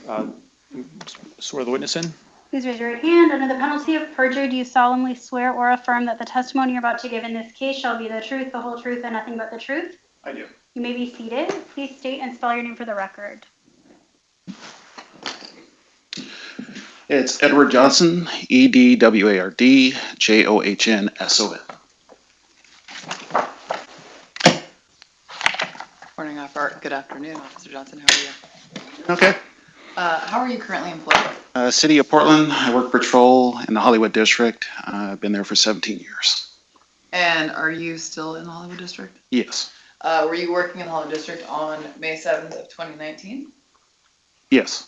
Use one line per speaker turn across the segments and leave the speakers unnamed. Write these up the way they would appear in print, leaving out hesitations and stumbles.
I swear the witness in.
Please raise your right hand. Under the penalty of perjury, do you solemnly swear or affirm that the testimony you're about to give in this case shall be the truth, the whole truth, and nothing but the truth?
I do.
You may be seated. Please state and spell your name for the record.
It's Edward Johnson, EDWARD, JOHNSON.
Morning, good afternoon, Officer Johnson. How are you?
Okay.
How are you currently employed?
City of Portland. I work patrol in the Hollywood District. I've been there for 17 years.
And are you still in the Hollywood District?
Yes.
Were you working in the Hollywood District on May 7th of 2019?
Yes.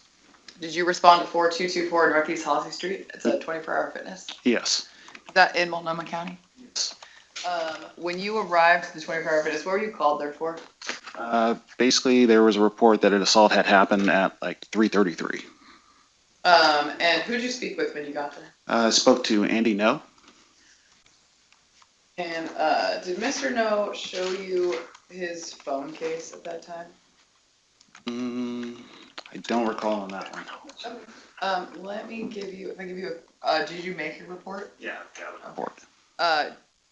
Did you respond to 4224 Northeast Halsey Street? It's a 24-hour fitness.
Yes.
Is that in Multnomah County?
Yes.
When you arrived to the 24-hour fitness, what were you called there for?
Basically, there was a report that an assault had happened at like 3:33.
And who did you speak with when you got there?
I spoke to Andy Ngo.
And did Mr. Ngo show you his phone case at that time?
I don't recall on that one.
Okay. Let me give you, did you make your report?
Yeah, got a report.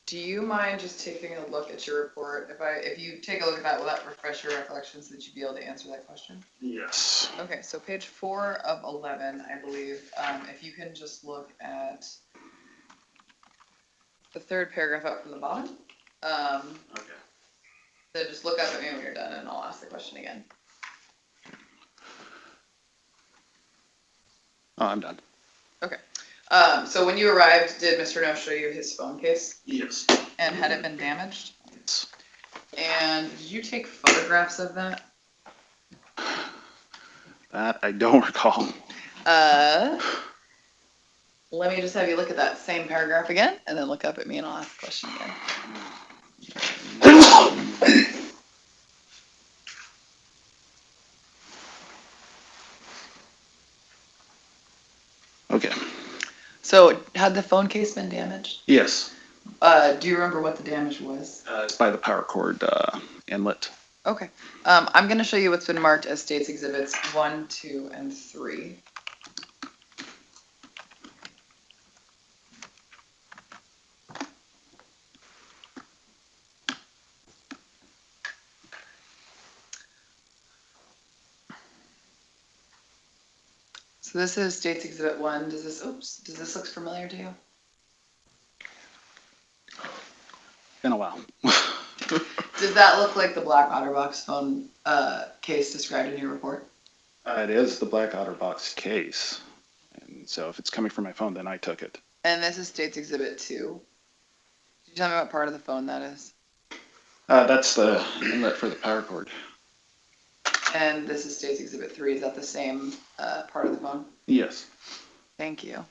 Do you mind just taking a look at your report? If you take a look at that, will that refresh your recollection so that you'd be able to answer that question?
Yes.
Okay, so page 4 of 11, I believe, if you can just look at the third paragraph up from the bottom.
Okay.
Then just look up at me when you're done and I'll ask the question again.
Oh, I'm done.
Okay. So when you arrived, did Mr. Ngo show you his phone case?
Yes.
And had it been damaged?
Yes.
And did you take photographs of that?
That I don't recall.
Let me just have you look at that same paragraph again, and then look up at me and I'll ask the question again.
Okay.
So, had the phone case been damaged?
Yes.
Do you remember what the damage was?
It's by the power cord inlet.
Okay. I'm going to show you what's been marked as States Exhibits 1, 2, and 3. So this is States Exhibit 1. Does this look familiar to you?
Been a while.
Does that look like the Black OtterBox phone case described in your report?
It is the Black OtterBox case. And so if it's coming from my phone, then I took it.
And this is States Exhibit 2. Can you tell me what part of the phone that is?
That's the inlet for the power cord.
And this is States Exhibit 3. Is that the same part of the phone?
Yes.
Thank you.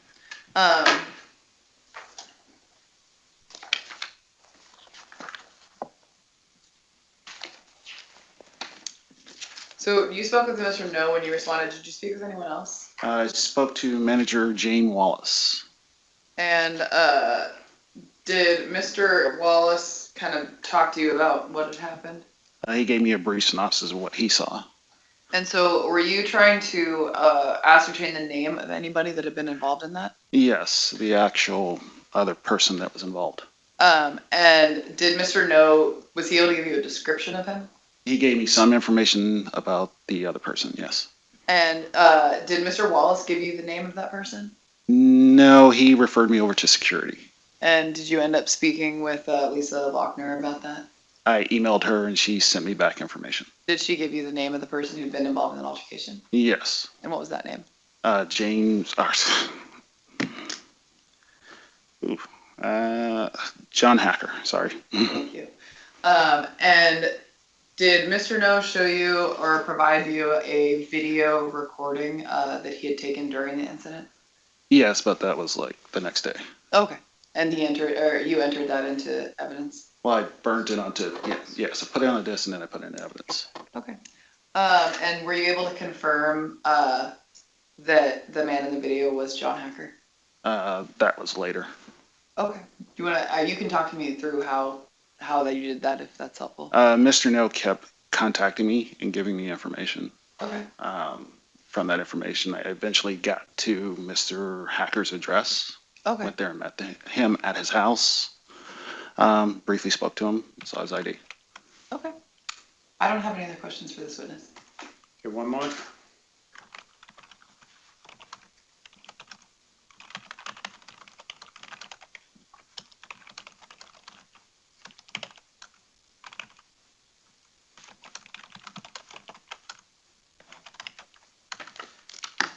So you spoke with Mr. Ngo when you responded. Did you speak with anyone else?
I spoke to manager Jane Wallace.
And did Mr. Wallace kind of talk to you about what had happened?
He gave me a brief synopsis of what he saw.
And so were you trying to ascertain the name of anybody that had been involved in that?
Yes, the actual other person that was involved.
And did Mr. Ngo, was he able to give you a description of him?
He gave me some information about the other person, yes.
And did Mr. Wallace give you the name of that person?
No, he referred me over to security.
And did you end up speaking with Lisa Lochner about that?
I emailed her and she sent me back information.
Did she give you the name of the person who'd been involved in an altercation?
Yes.
And what was that name?
James. John Hacker. Sorry.
Thank you. And did Mr. Ngo show you or provide you a video recording that he had taken during the incident?
Yes, but that was like the next day.
Okay. And you entered that into evidence?
Well, I burnt it onto, yes, I put it on a disc and then I put it in evidence.
Okay. And were you able to confirm that the man in the video was John Hacker?
That was later.
Okay. Do you want to? You can talk to me through how that you did that, if that's helpful.
Mr. Ngo kept contacting me and giving me information.
Okay.
from that information, I eventually got to Mr. Hacker's address.
Okay.
Went there and met him at his house. Briefly spoke to him, saw his ID.
Okay. I don't have any other questions for this witness.
Okay, one more.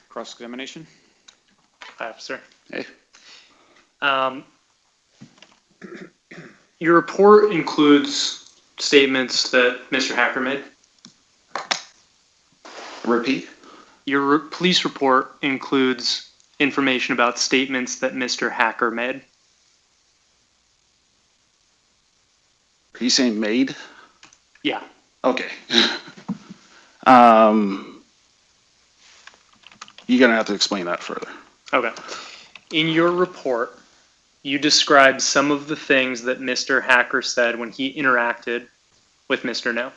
Cross-examination?
Officer.
Hey,
Your report includes statements that Mr. Hacker made.
repeat?
Your police report includes information about statements that Mr. Hacker made.
Are you saying made?
Yeah.
Okay. You're gonna have to explain that further.
Okay. In your report, you described some of the things that Mr. Hacker said when he interacted with Mr. No.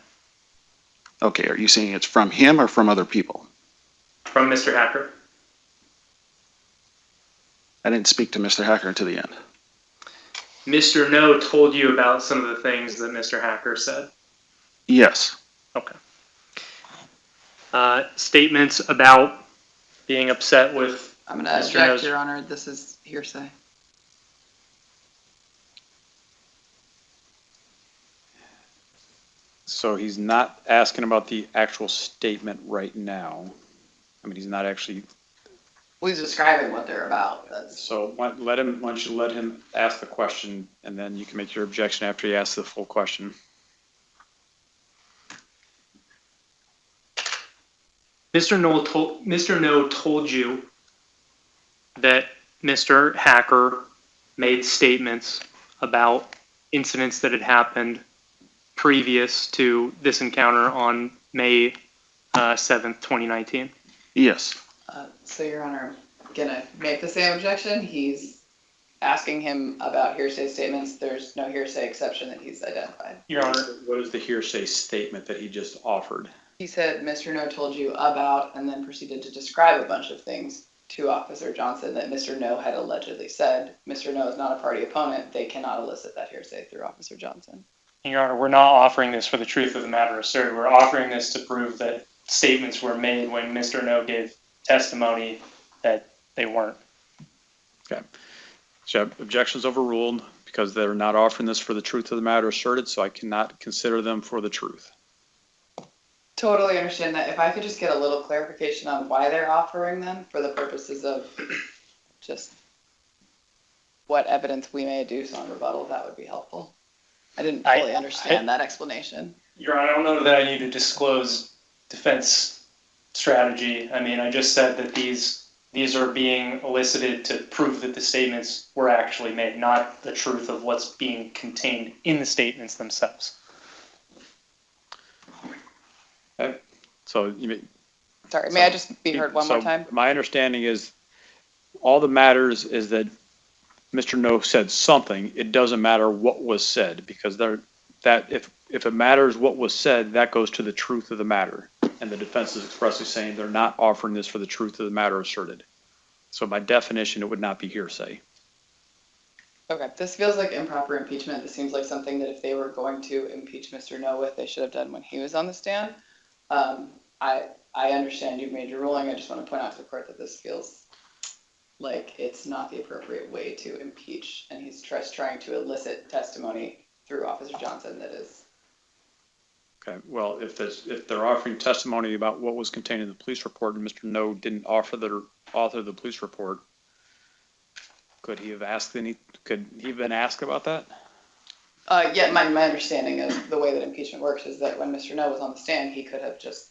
Okay, are you saying it's from him or from other people?
From Mr. Hacker.
I didn't speak to Mr. Hacker until the end.
Mr. No told you about some of the things that Mr. Hacker said.
Yes.
Okay. Statements about being upset with
I'm going to
Mr.
object,
No's-
Your Honor. This is hearsay.
So he's not asking about the actual statement right now. I mean, he's not actually,
Well, he's describing what they're about. That's
so why don't you let him ask the question, and then you can make your objection after he asks the full question.
Mr. No told you that Mr. Hacker made statements about incidents that had happened previous to this encounter on May 7th, 2019.
Yes.
so, Your Honor, I'm going to make the same objection. He's asking him about hearsay statements. There's no hearsay exception that he's identified.
Your Honor,
What is the hearsay statement that he just offered?
He said Mr. No told you about, and then proceeded to describe a bunch of things to Officer Johnson that Mr. No had allegedly said. Mr. No is not a party opponent. They cannot elicit that hearsay through Officer Johnson.
Your Honor, we're not offering this for the truth of the matter asserted. We're offering this to prove that statements were made when Mr. No gave testimony that they weren't.
Okay. So objections overruled because they're not offering this for the truth of the matter asserted, so I cannot consider them for the truth.
Totally understand that. If I could just get a little clarification on why they're offering them for the purposes of just what evidence we may adduce on rebuttal, that would be helpful. I didn't fully understand that explanation.
Your Honor, I don't know that I need to disclose defense strategy. I mean, I just said that these are being elicited to prove that the statements were actually made, not the truth of what's being contained in the statements themselves.
Okay. So you may,
Sorry, may I just be heard one more time?
My understanding is all that matters is that Mr. No said something. It doesn't matter what was said, because if it matters what was said, that goes to the truth of the matter. And the defense is expressly saying they're not offering this for the truth of the matter asserted. So by definition, it would not be hearsay.
Okay, this feels like improper impeachment. This seems like something that if they were going to impeach Mr. No with, they should have done when he was on the stand. I understand you've made your ruling. I just want to point out to the court that this feels like it's not the appropriate way to impeach, and he's just trying to elicit testimony through Officer Johnson that is.
Okay, well, if they're offering testimony about what was contained in the police report and Mr. No didn't author the police report, could he have been asked about that?
Yeah, my understanding of the way that impeachment works is that when Mr. No was on the stand, he could have just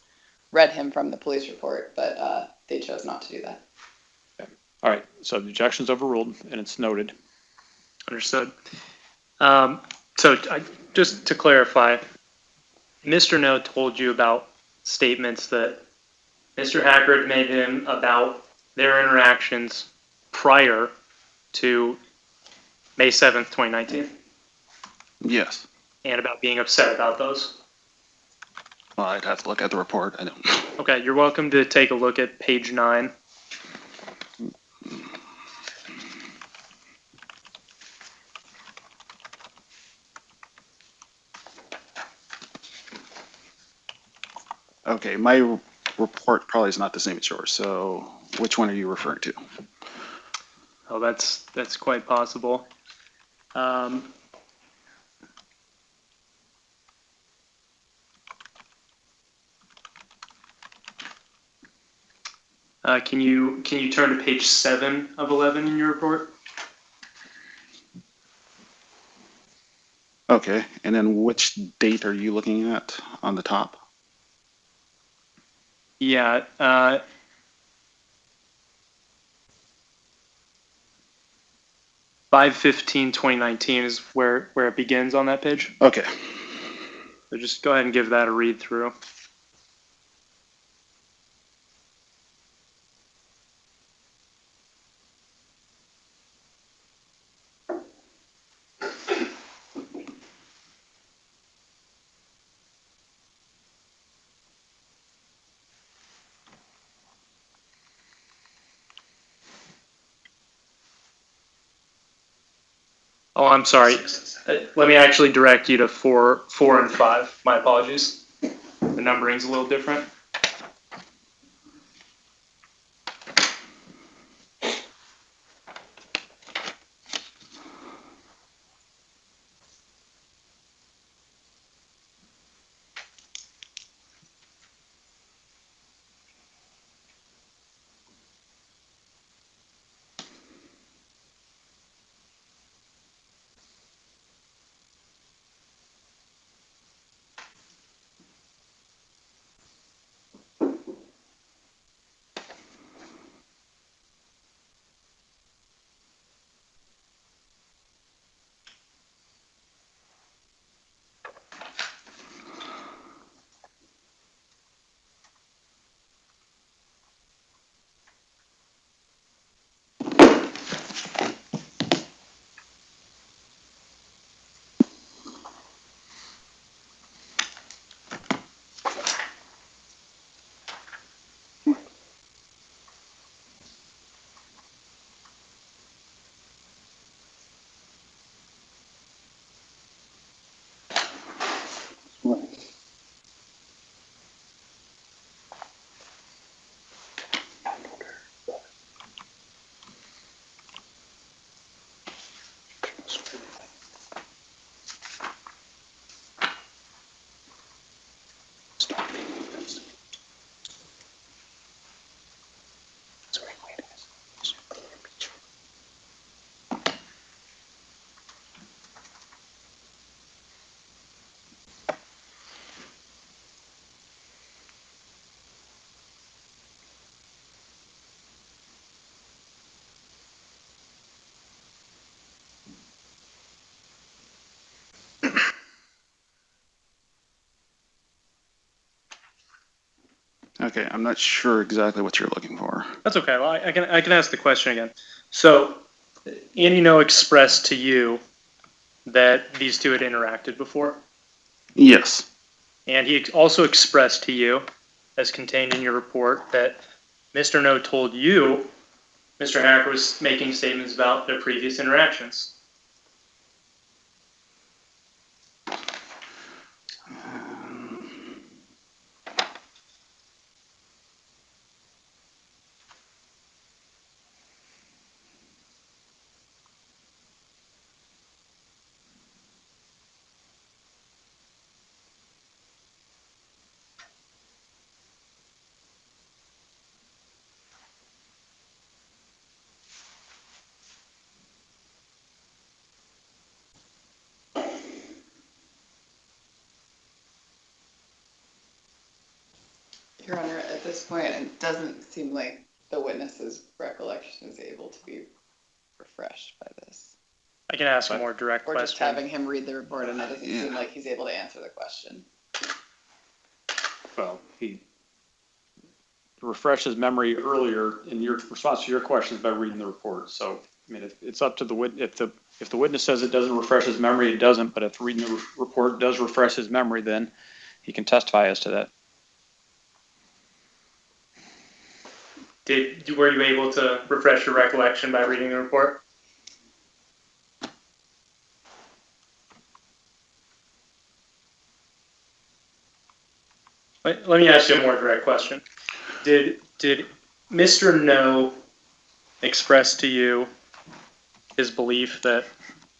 read him from the police report, but they chose not to do that.
Okay. All right, so the objection's overruled and it's noted.
Understood. Just to clarify, Mr. No told you about statements that Mr. Hacker had made him about their interactions prior to May 7th, 2019,
Yes.
and about being upset about those.
Well, I'd have to look at the report. I don't.
Okay, you're welcome to take a look at page 9.
Okay, my report probably is not the same as yours, so which one are you referring to?
Oh, that's quite possible. Can you turn to page 7 of 11 in your report?
Okay, and then which date are you looking at on the top?
Yeah. 5/15/2019 is where it begins on that page.
Okay.
So just go ahead and give that a read through. Oh, I'm sorry. Let me actually direct you to 4 and 5. My apologies. The numbering's a little different.
Okay, I'm not sure exactly what you're looking for.
That's okay. Well, I can ask the question again. So, Andy Ngo expressed to you that these two had interacted before,
Yes.
and he also expressed to you, as contained in your report, that Mr. Ngo told you Mr. Hacker was making statements about their previous interactions.
Your Honor, at this point, it doesn't seem like the witness's recollection is able to be refreshed by this.
I can ask a more direct
Or
question.
just having him read the report, and it doesn't seem like he's able to answer the question.
Well, he refreshed his memory earlier in your response to your questions by reading the report. So, I mean, it's up to the witness. If the witness says it doesn't refresh his memory, it doesn't. But if reading the report does refresh his memory, then He can testify as to that.
Were you able to refresh your recollection by reading the report? Let me ask you a more direct question. Did Mr. Ngo express to you his belief that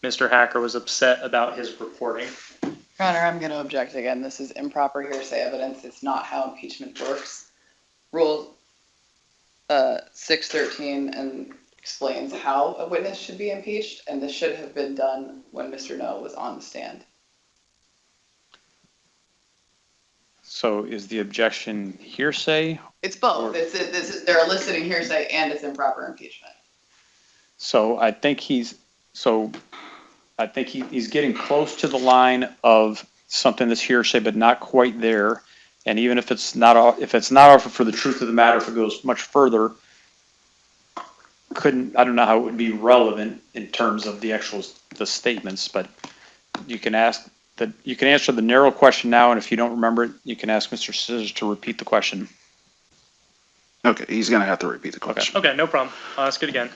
Mr. Hacker was upset about his reporting?
Your Honor, I'm going to object again. This is improper hearsay evidence. It's not how impeachment works. Rule 613 and explains how a witness should be impeached, and this should have been done when Mr. Ngo was on the stand.
So is the objection hearsay?
It's both. They're eliciting hearsay and it's improper impeachment.
So I think he's getting close to the line of something that's hearsay, but not quite there. And even if it's not offered for the truth of the matter, if it goes much further, I don't know how it would be relevant in terms of the statements, but you can answer the narrow question now, and if you don't remember it, you can ask Mr. Scissors to repeat the question.
Okay, he's going to have to repeat the question.
Okay, no problem. I'll ask it again.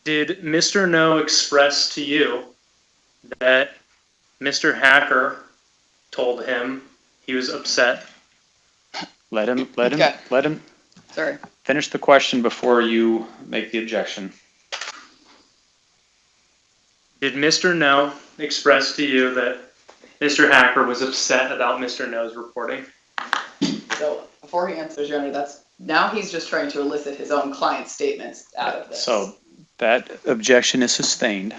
Did Mr. Ngo express to you that Mr. Hacker told him he was upset?
Let him
Sorry.
finish the question before you make the objection.
Did Mr. Ngo express to you that Mr. Hacker was upset about Mr. Ngo's reporting?
So before he answers, Your Honor, now he's just trying to elicit his own client's statements out of this.
So that objection is sustained.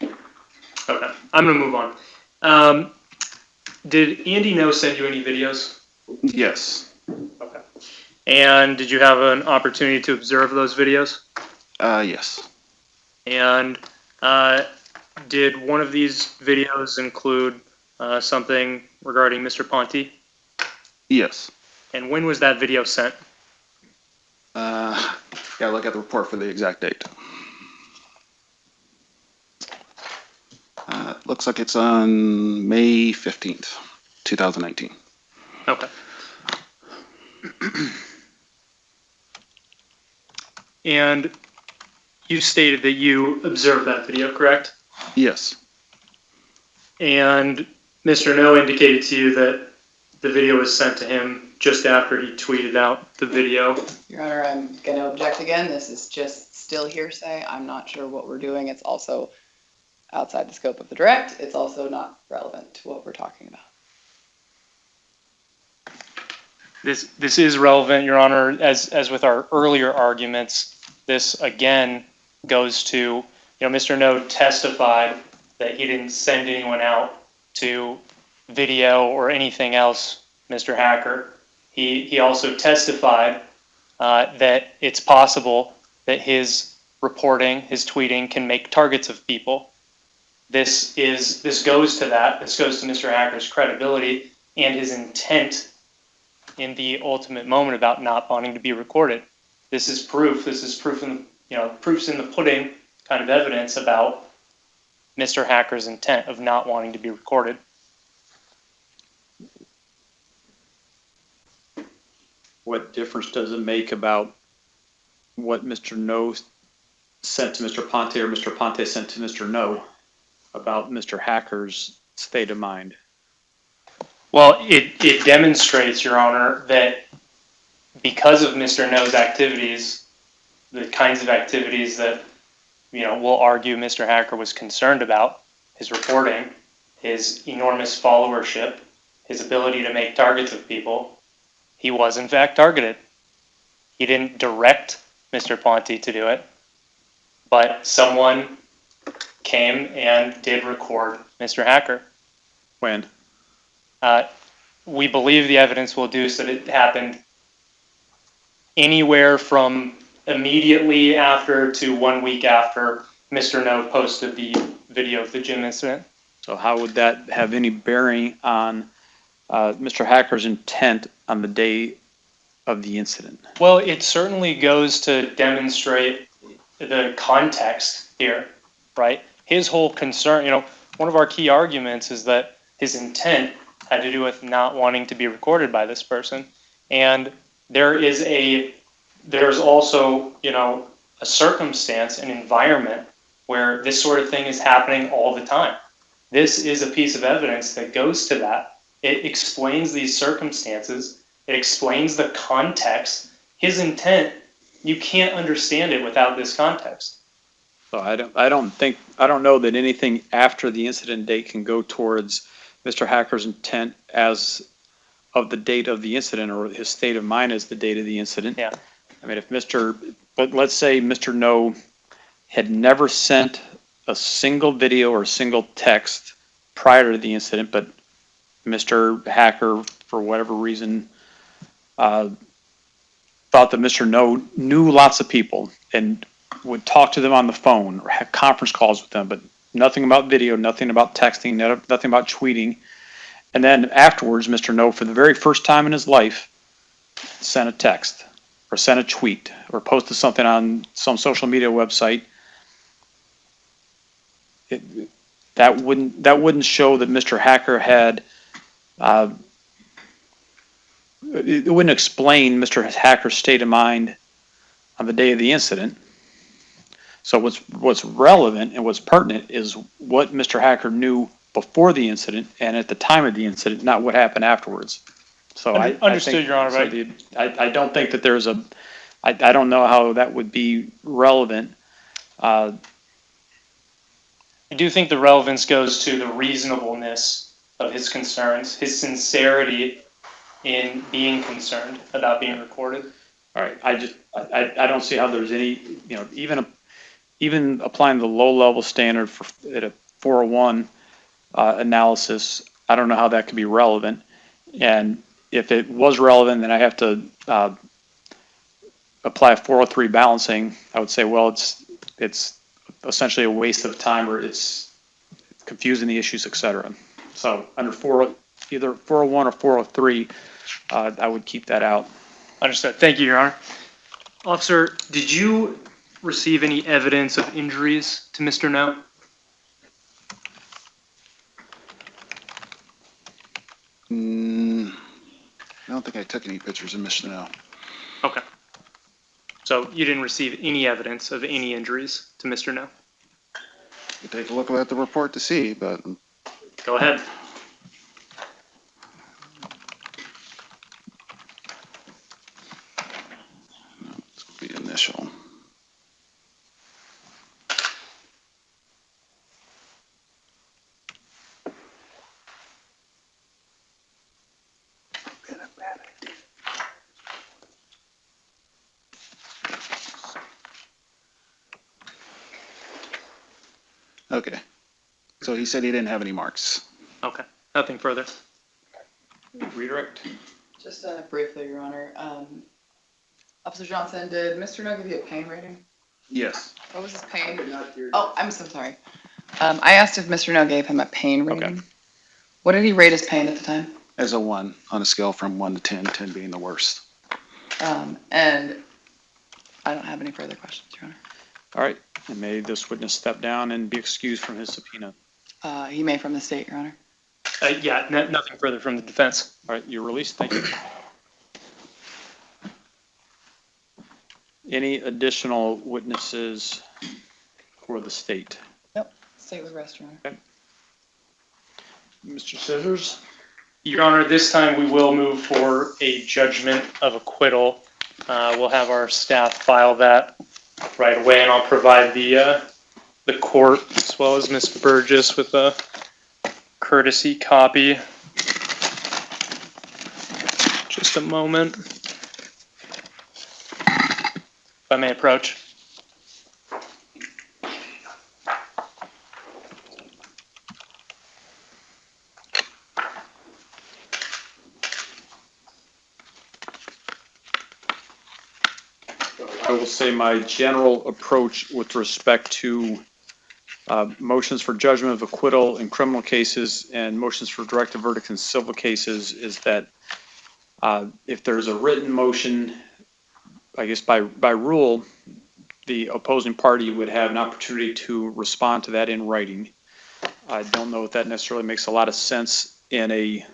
Okay, I'm going to move on. Did Andy Ngo send you any videos?
Yes.
Okay. And did you have an opportunity to observe those videos?
Yes.
And did one of these videos include something regarding Mr. Ponte?
Yes.
And when was that video sent?
Gotta look at the report for the exact date. Looks like it's on May 15th, 2019.
Okay. And you stated that you observed that video, correct?
Yes.
And Mr. Ngo indicated to you that the video was sent to him just after he tweeted out the video.
Your Honor, I'm going to object again. This is just still hearsay. I'm not sure what we're doing. It's also outside the scope of the direct. It's also not relevant to what we're talking about.
This is relevant, Your Honor, as with our earlier arguments. This again goes to, Mr. Ngo testified that he didn't send anyone out to video or anything else, Mr. Hacker. He also testified that it's possible that his reporting, his tweeting can make targets of people. This goes to that. This goes to Mr. Hacker's credibility and his intent in the ultimate moment about not wanting to be recorded. This is proof. This is proof in proofs in the pudding kind of evidence about Mr. Hacker's intent of not wanting to be recorded.
What difference does it make about what Mr. Ngo sent to Mr. Ponte or Mr. Ponte sent to Mr. Ngo about Mr. Hacker's state of mind?
Well, it demonstrates, Your Honor, that because of Mr. Ngo's activities, the kinds of activities that, we'll argue Mr. Hacker was concerned about, his reporting, his enormous followership, his ability to make targets of people, he was in fact targeted. He didn't direct Mr. Ponte to do it, but someone came and did record Mr. Hacker.
When?
We believe the evidence will deduce that it happened anywhere from immediately after to 1 week after Mr. Ngo posted the video of the gym incident.
So how would that have any bearing on Mr. Hacker's intent on the day of the incident?
Well, it certainly goes to demonstrate the context here, right? His whole concern, one of our key arguments is that his intent had to do with not wanting to be recorded by this person. And there's also, a circumstance, an environment where this sort of thing is happening all the time. This is a piece of evidence that goes to that. It explains these circumstances. It explains the context. His intent, you can't understand it without this context.
So I don't know that anything after the incident date can go towards Mr. Hacker's intent as of the date of the incident, or his state of mind as the date of the incident.
Yeah.
I mean, but let's say Mr. No had never sent a single video or a single text prior to the incident, but Mr. Hacker, for whatever reason, thought that Mr. No knew lots of people and would talk to them on the phone or have conference calls with them, but nothing about video, nothing about texting, nothing about tweeting. And then afterwards, Mr. No, for the very first time in his life, sent a text or sent a tweet or posted something on some social media website. That wouldn't show that Mr. Hacker had. It wouldn't explain Mr. Hacker's state of mind on the day of the incident. So what's relevant and what's pertinent is what Mr. Hacker knew before the incident and at the time of the incident, not what happened afterwards. So
Understood, Your Honor.
I don't think that there's I don't know how that would be relevant.
I do think the relevance goes to the reasonableness of his concerns, his sincerity in being concerned about being recorded.
All right, I don't see how there's any, even applying the low level standard at a 401 analysis, I don't know how that could be relevant. And if it was relevant, then I have to apply a 403 balancing. I would say, well, it's essentially a waste of time, or it's confusing the issues, etc. So under either 401 or 403, I would keep that out.
Understood. Thank you, Your Honor. Officer, did you receive any evidence of injuries to Mr. No?
I don't think I took any pictures of Mr. No.
Okay. So you didn't receive any evidence of any injuries to Mr. No?
You take a look at the report to see, but
Go ahead.
it's the initial. Okay. So he said he didn't have any marks.
Okay. Nothing further.
Redirect.
Just briefly, Your Honor. Officer Johnson, did Mr. No give you a pain rating?
Yes.
What was his pain? Oh, I'm so sorry. I asked if Mr. No gave him a pain rating.
Okay.
What did he rate his pain at the time?
As a 1 on a scale from 1 to 10, 10 being the worst.
And I don't have any further questions, Your Honor.
All right, and may this witness step down and be excused from his subpoena.
He may from the state, Your Honor.
Yeah, nothing further from the defense.
All right, you're released. Thank you. Any additional witnesses for the state?
Nope. State with rest, Your Honor.
Mr. Scissors?
Your Honor, this time we will move for a judgment of acquittal. We'll have our staff file that right away, and I'll provide the court as well as Ms. Burgess with a courtesy copy. Just a moment. If I may approach.
I will say my general approach with respect to motions for judgment of acquittal in criminal cases and motions for directed verdict in civil cases is that if there's a written motion, I guess by rule, the opposing party would have an opportunity to respond to that in writing. I don't know if that necessarily makes a lot of sense in a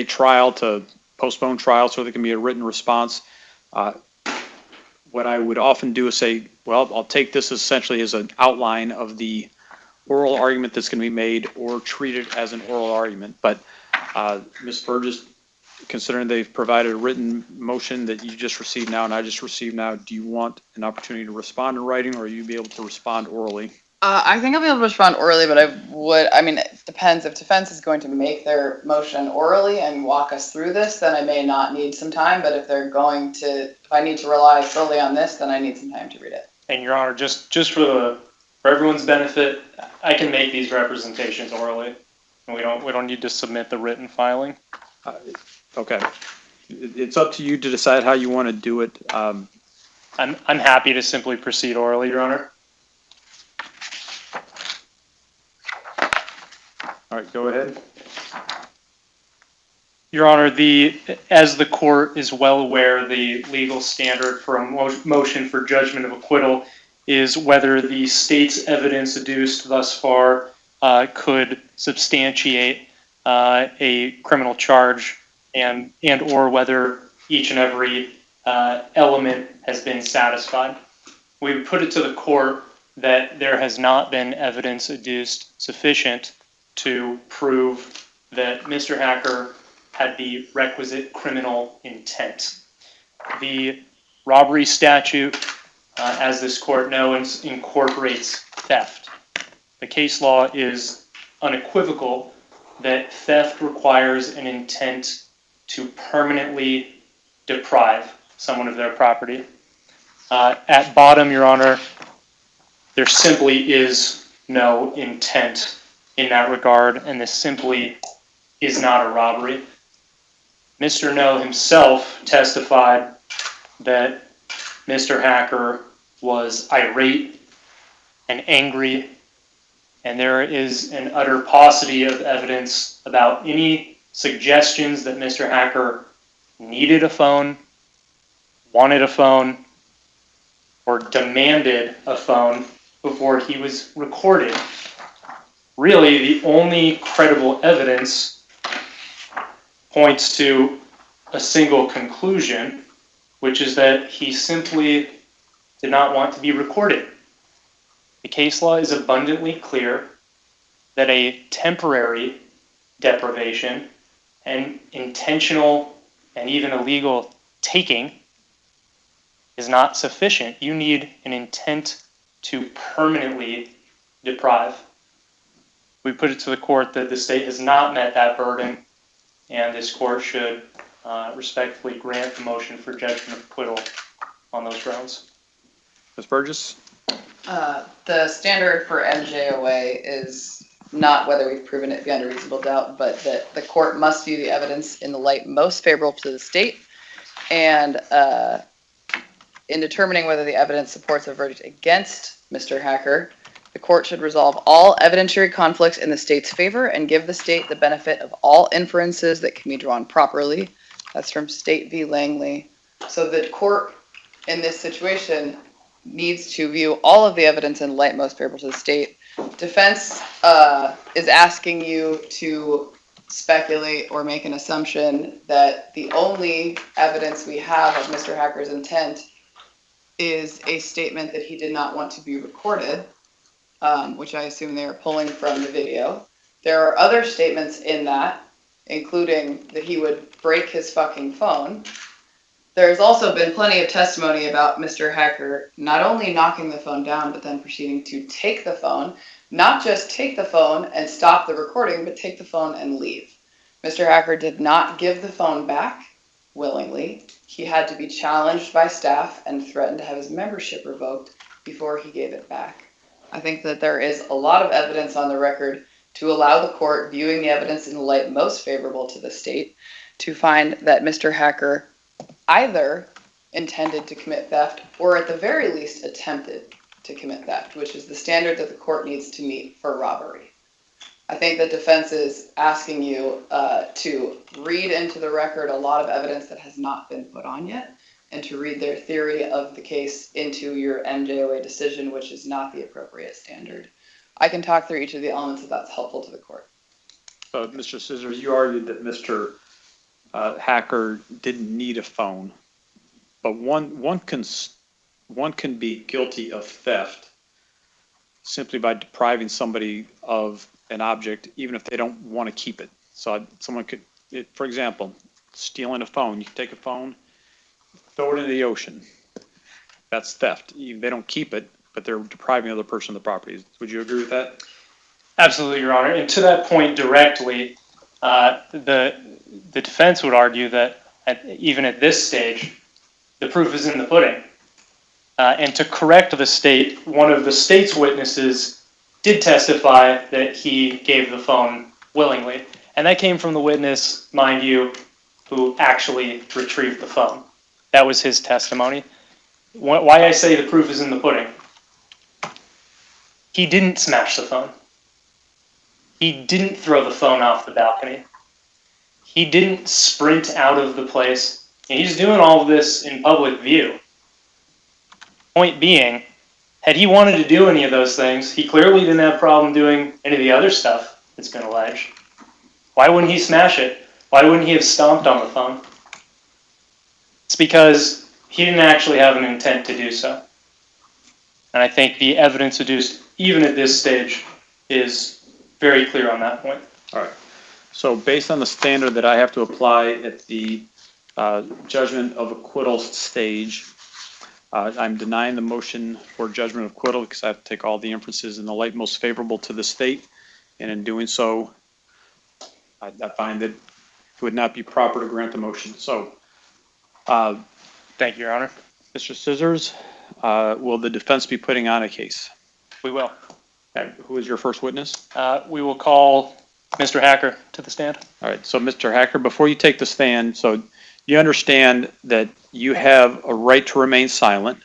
trial to postpone trial so there can be a written response. What I would often do is say, well, I'll take this essentially as an outline of the oral argument that's going to be made, or treat it as an oral argument. But Ms. Burgess, considering they've provided a written motion that you just received now and I just received now, do you want an opportunity to respond in writing, or are you be able to respond orally?
I think I'll be able to respond orally, but it depends. If defense is going to make their motion orally and walk us through this, then I may not need some time, but if I need to rely solely on this, then I need some time to read it.
And Your Honor, just for everyone's benefit, I can make these representations orally, and we don't need to submit the written filing.
Okay. It's up to you to decide how you want to do it.
I'm happy to simply proceed orally, Your Honor.
All right, go ahead.
Your Honor, as the court is well aware, the legal standard for a motion for judgment of acquittal is whether the state's evidence adduced thus far could substantiate a criminal charge, and or whether each and every element has been satisfied. We put it to the court that there has not been evidence adduced sufficient to prove that Mr. Hacker had the requisite criminal intent. The robbery statute, as this court knows, incorporates theft. The case law is unequivocal that theft requires an intent to permanently deprive someone of their property. At bottom, Your Honor, there simply is no intent in that regard, and this simply is not a robbery. Mr. Ngo himself testified that Mr. Hacker was irate and angry, and there is an utter paucity of evidence about any suggestions that Mr. Hacker needed a phone, wanted a phone, or demanded a phone before he was recorded. Really, the only credible evidence points to a single conclusion, which is that he simply did not want to be recorded. The case law is abundantly clear that a temporary deprivation and intentional and even illegal taking is not sufficient. You need an intent to permanently deprive. We put it to the court that the state has not met that burden, and this court should respectfully grant the motion for judgment of acquittal on those grounds.
Ms. Burgess?
The standard for MJOA is not whether we've proven it beyond a reasonable doubt, but that the court must view the evidence in the light most favorable to the state, and in determining whether the evidence supports a verdict against Mr. Hacker, the court should resolve all evidentiary conflicts in the state's favor and give the state the benefit of all inferences that can be drawn properly. That's from State v. Langley. So the court in this situation needs to view all of the evidence in light most favorable to the state. Defense is asking you to speculate or make an assumption that the only evidence we have of Mr. Hacker's intent is a statement that he did not want to be recorded, which I assume they are pulling from the video. There are other statements in that, including that he would break his fucking phone. There's also been plenty of testimony about Mr. Hacker not only knocking the phone down, but then proceeding to take the phone, not just take the phone and stop the recording, but take the phone and leave. Mr. Hacker did not give the phone back willingly. He had to be challenged by staff and threatened to have his membership revoked before he gave it back. I think that there is a lot of evidence on the record to allow the court, viewing the evidence in the light most favorable to the state, to find that Mr. Hacker either intended to commit theft or at the very least attempted to commit theft, which is the standard that the court needs to meet for robbery. I think the defense is asking you to read into the record a lot of evidence that has not been put on yet, and to read their theory of the case into your MJOA decision, which is not the appropriate standard. I can talk through each of the elements if that's helpful to the court.
Mr. Scissors, you argued that Mr. Hacker didn't need a phone, but one can be guilty of theft simply by depriving somebody of an object, even if they don't want to keep it. So someone could, for example, stealing a phone. You can take a phone, throw it into the ocean. That's theft. They don't keep it, but they're depriving the other person of the property. Would you agree with that?
Absolutely, Your Honor. And to that point directly, the defense would argue that even at this stage, the proof is in the pudding. And to correct the state, one of the state's witnesses did testify that he gave the phone willingly. And that came from the witness, mind you, who actually retrieved the phone. That was his testimony. Why I say the proof is in the pudding. He didn't smash the phone. He didn't throw the phone off the balcony. He didn't sprint out of the place. And he's doing all of this in public view. Point being, had he wanted to do any of those things, he clearly didn't have a problem doing any of the other stuff that's been alleged. Why wouldn't he smash it? Why wouldn't he have stomped on the phone? It's because he didn't actually have an intent to do so. And I think the evidence adduced, even at this stage, is very clear on that point.
All right. So based on the standard that I have to apply at the judgment of acquittal stage, I'm denying the motion for judgment of acquittal because I have to take all the inferences in the light most favorable to the state. And in doing so, I find that it would not be proper to grant the motion. So,
Thank you, Your Honor.
Mr. Scissors, will the defense be putting on a case?
We will.
Okay. Who is your first witness?
We will call Mr. Hacker to the stand.
All right. So, Mr. Hacker, before you take the stand, so you understand that you have a right to remain silent,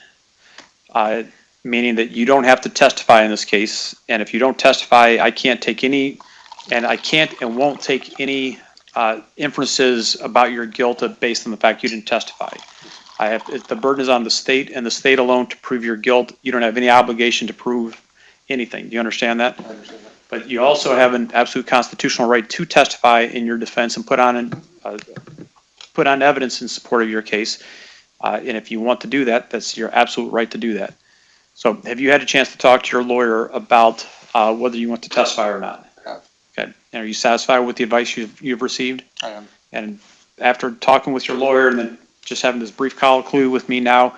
meaning that you don't have to testify in this case. And if you don't testify, I can't take any, and I can't and won't take any inferences about your guilt based on the fact you didn't testify. The burden is on the state and the state alone to prove your guilt. You don't have any obligation to prove anything. Do you understand that?
I understand that.
But you also have an absolute constitutional right to testify in your defense and put on evidence in support of your case. And if you want to do that, that's your absolute right to do that. So have you had a chance to talk to your lawyer about whether you want to testify or not?
I have.
Okay. And are you satisfied with the advice you've received?
I am.
And after talking with your lawyer and then just having this brief colloquy with me now,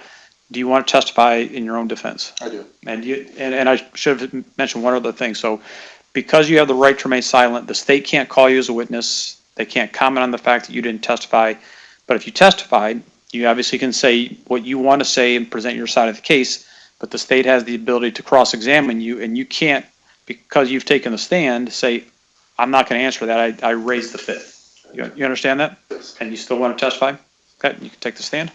do you want to testify in your own defense?
I do.
And I should have mentioned one other thing. So because you have the right to remain silent, the state can't call you as a witness. They can't comment on the fact that you didn't testify. But if you testified, you obviously can say what you want to say and present your side of the case. But the state has the ability to cross-examine you, and you can't, because you've taken the stand, say, I'm not going to answer that. I raised the fifth. You understand that?
Yes.
And you still want to testify? Okay, you can take the stand.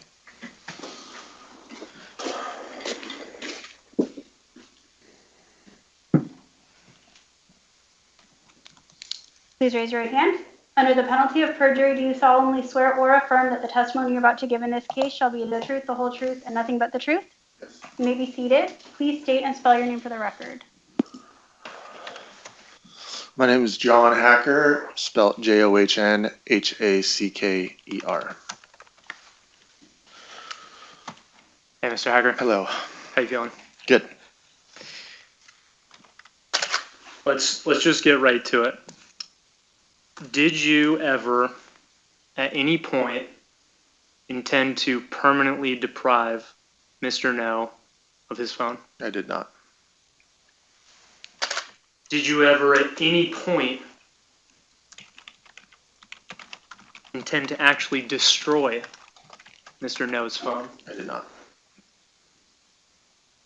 Please raise your right hand. Under the penalty of perjury, do you solemnly swear or affirm that the testimony you're about to give in this case shall be the truth, the whole truth, and nothing but the truth?
Yes.
You may be seated. Please state and spell your name for the record.
My name is John Hacker, spelled Johnhacker.
Hey, Mr. Hacker.
Hello.
How you feeling?
Good.
Let's just get right to it. Did you ever, at any point, intend to permanently deprive Mr. Ngo of his phone?
I did not.
Did you ever, at any point, intend to actually destroy Mr. Ngo's phone?
I did not.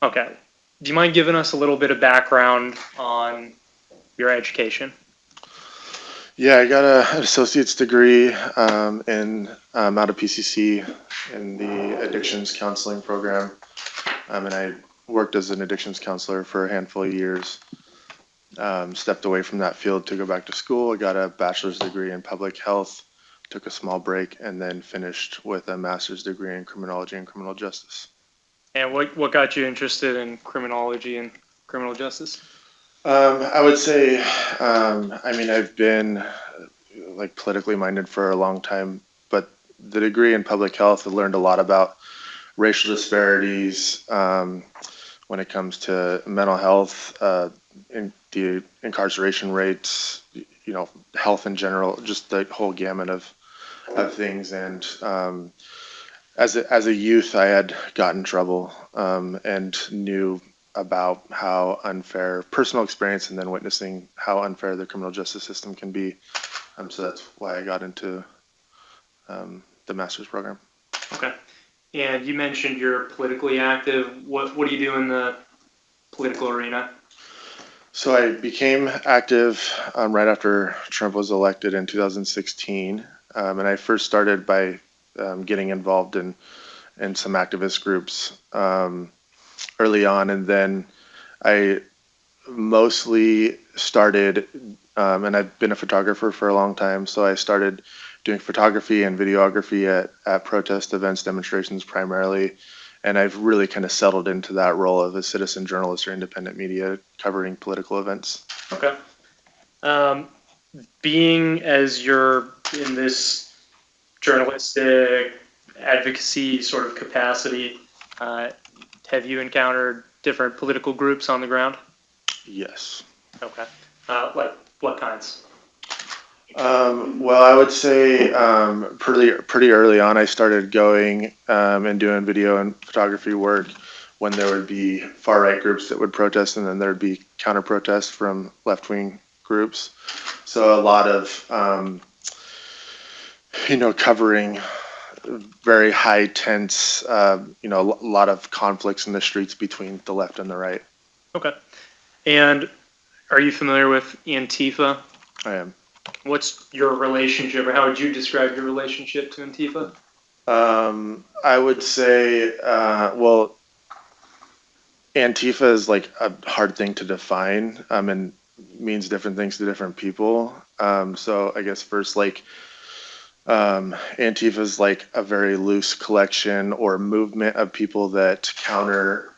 Okay. Do you mind giving us a little bit of background on your education?
Yeah, I got an associate's degree out of PCC in the addictions counseling program. And I worked as an addictions counselor for a handful of years. Stepped away from that field to go back to school. I got a bachelor's degree in public health, took a small break, and then finished with a master's degree in criminology and criminal justice.
And what got you interested in criminology and criminal justice?
I would say, I mean, I've been like politically minded for a long time, but the degree in public health, I learned a lot about racial disparities when it comes to mental health, in the incarceration rates, you know, health in general, just the whole gamut of things. And as a youth, I had got in trouble and knew about how unfair personal experience and then witnessing how unfair the criminal justice system can be. So that's why I got into the master's program.
Okay. And you mentioned you're politically active. What do you do in the political arena?
So I became active right after Trump was elected in 2016, and I first started by getting involved in some activist groups early on, and then I mostly started, and I've been a photographer for a long time, so I started doing photography and videography at protest events, demonstrations primarily, and I've really kind of settled into that role of a citizen journalist or independent media covering political events.
Okay. Being as you're in this journalistic advocacy sort of capacity, have you encountered different political groups on the ground?
Yes.
Okay. Like what kinds?
Well, I would say pretty early on, I started going and doing video and photography work when there would be far right groups that would protest, and then there'd be counter protests from left wing groups. So a lot of covering very high tense, a lot of conflicts in the streets between the left and the right.
Okay. And are you familiar with Antifa?
I am.
What's your relationship, or how would you describe your relationship to Antifa?
I would say, well, Antifa is like a hard thing to define, and means different things to different people. So I guess first, like, Antifa is like a very loose collection or movement of people that counter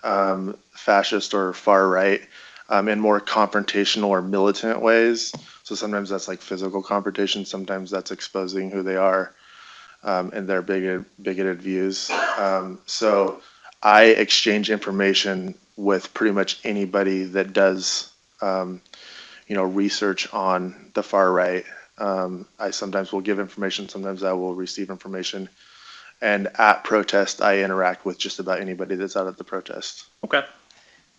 fascist or far right in more confrontational or militant ways. So sometimes that's like physical confrontation, sometimes that's exposing who they are and their bigoted views. So I exchange information with pretty much anybody that does, research on the far right. I sometimes will give information, sometimes I will receive information. And at protest, I interact with just about anybody that's out at the protest.
Okay.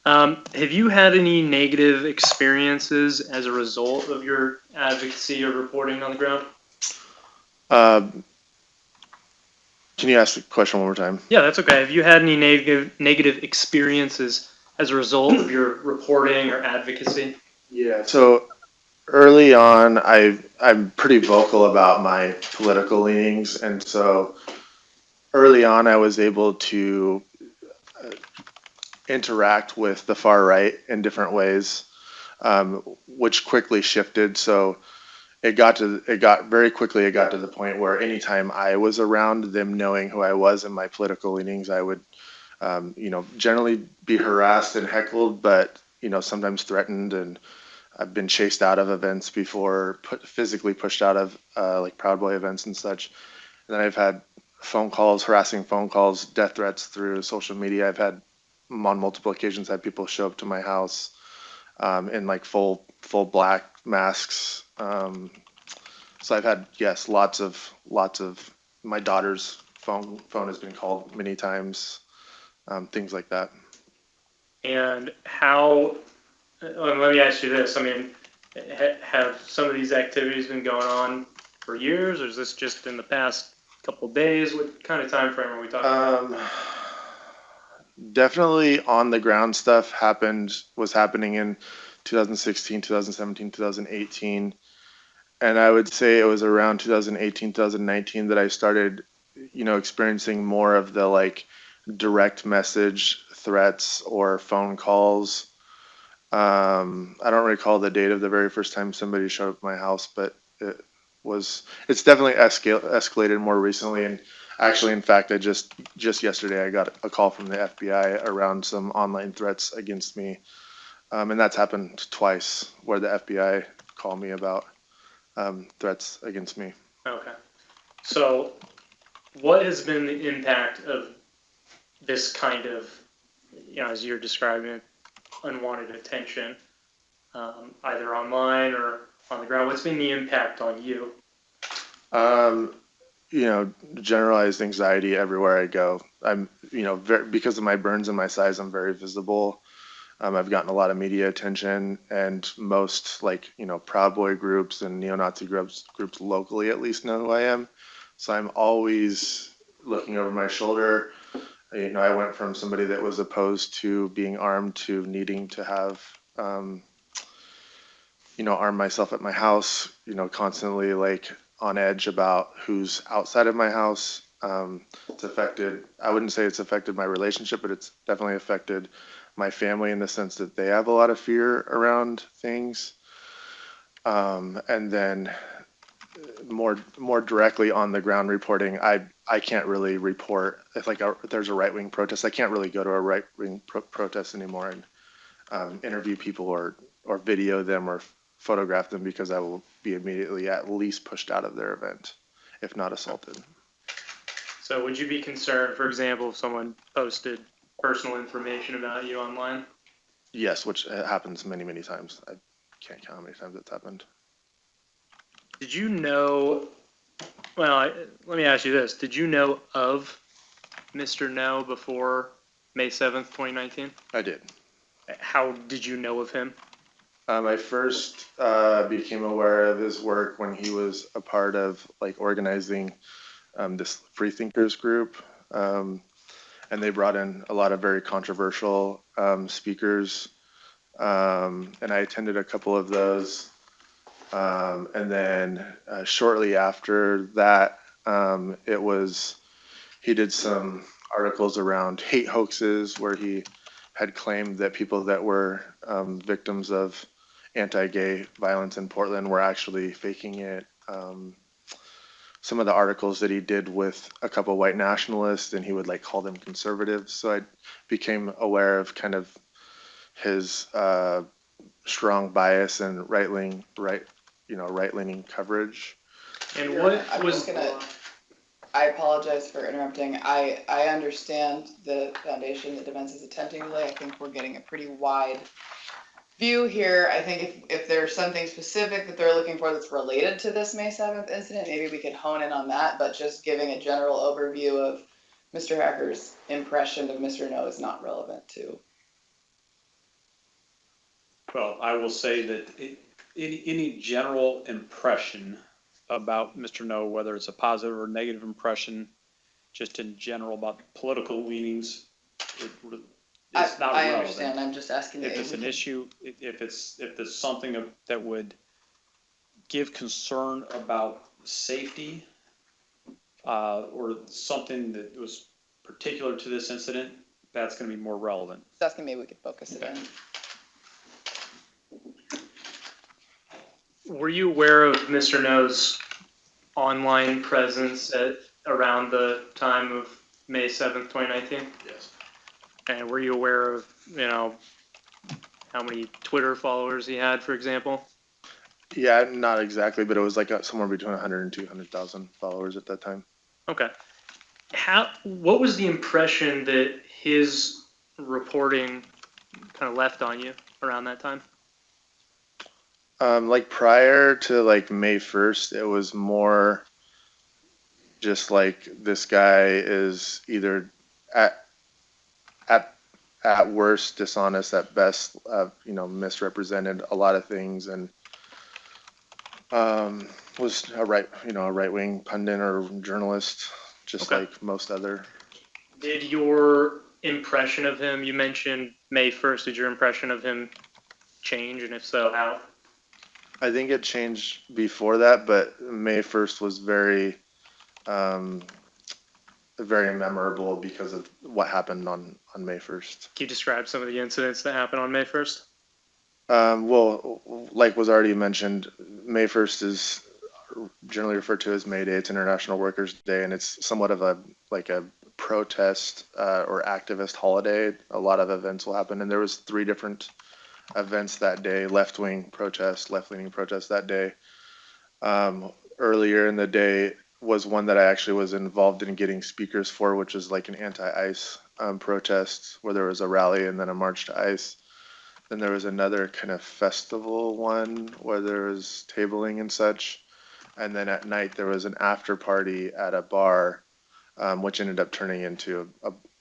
Have you had any negative experiences as a result of your advocacy or reporting on the ground?
Can you ask the question one more time?
Yeah, that's okay. Have you had any negative experiences as a result of your reporting or advocacy?
Yeah. So early on, I'm pretty vocal about my political leanings, and so early on, I was able to interact with the far right in different ways, which quickly shifted. So it got very quickly. It got to the point where anytime I was around, them knowing who I was and my political leanings, I would, generally be harassed and heckled, but sometimes threatened, and I've been chased out of events before, physically pushed out of like Proud Boy events and such. And then I've had harassing phone calls, death threats through social media. I've had on multiple occasions had people show up to my house in like full black masks. So I've had, yes, lots of my daughter's phone has been called many times, things like that.
And how, let me ask you this. I mean, have some of these activities been going on for years, or is this just in the past couple of days? What kind of time frame are we talking about?
Definitely on the ground stuff was happening in 2016, 2017, 2018. And I would say it was around 2018, 2019 that I started, experiencing more of the like direct message threats or phone calls. I don't recall the date of the very first time somebody showed up at my house, but it's definitely escalated more recently. And actually, in fact, I just yesterday I got a call from the FBI around some online threats against me And that's happened twice where the FBI called me about threats against me.
Okay. So what has been the impact of this kind of, as you're describing it, unwanted attention, either online or on the ground? What's been the impact on you?
Generalized anxiety everywhere I go. I'm, because of my burns and my size, I'm very visible. I've gotten a lot of media attention, and most Proud Boy groups and neo-Nazi groups locally at least know who I am. So I'm always looking over my shoulder. I went from somebody that was opposed to being armed to needing to have, arm myself at my house, constantly on edge about who's outside of my house. It's affected, I wouldn't say it's affected my relationship, but it's definitely affected my family in the sense that they have a lot of fear around things. And then more directly on the ground reporting, I can't really report if there's a right-wing protest. I can't really go to a right-wing protest anymore and interview people or video them or photograph them, because I will be immediately at least pushed out of their event, if not assaulted.
So would you be concerned, for example, if someone posted personal information about you online?
Yes, which happens many, many times. I can't count how many times it's happened.
Did you know, let me ask you this. Did you know of Mr. No before May 7th, 2019?
I did.
How did you know of him?
I first became aware of his work when he was a part of organizing this free thinkers group. And they brought in a lot of very controversial speakers. And I attended a couple of those. And then shortly after that, he did some articles around hate hoaxes where he had claimed that people that were victims of anti-gay violence in Portland were actually faking it. Some of the articles that he did with a couple white nationalists, and he would call them conservatives. So I became aware of kind of his strong bias and right-leaning coverage.
And
Sure.
what was
I apologize for interrupting. I understand the foundation that Defense is attempting to lay. I think we're getting a pretty wide view here. I think if there's something specific that they're looking for that's related to this May 7th incident, maybe we could hone in on that, but just giving a general overview of Mr. Hacker's impression of Mr. No is not relevant to.
Well, I will say that any general impression about Mr. No, whether it's a positive or negative impression, just in general about political leanings, it's not
I
relevant.
understand. I'm just asking.
If it's an issue, if it's something that would give concern about safety, or something that was particular to this incident, that's going to be more relevant.
Just asking, maybe we could focus it in.
Were you aware of Mr. No's online presence at around the time of May 7th, 2019?
Yes.
And were you aware of, how many Twitter followers he had, for example?
Yeah, not exactly, but it was somewhere between 100 and 200,000 followers at that time.
Okay. What was the impression that his reporting kind of left on you around that time?
Prior to May 1st, it was more just this guy is either at worst dishonest, at best misrepresented a lot of things, and was a right-wing pundit or journalist, just
Okay.
like most other.
Did your impression of him, you mentioned May 1st, did your impression of him change, and if so, how?
I think it changed before that, but May 1st was very memorable because of what happened on May 1st.
Can you describe some of the incidents that happened on May 1st?
Well, like was already mentioned, May 1st is generally referred to as May Day. It's International Workers' Day, and it's somewhat of a protest or activist holiday. A lot of events will happen, and there was 3 different events that day, left-leaning protests that day. Earlier in the day was one that I actually was involved in getting speakers for, which is like an anti-ICE protest where there was a rally and then a march to ICE. Then there was another kind of festival one where there was tabling and such. And then at night there was an after party at a bar, which ended up turning into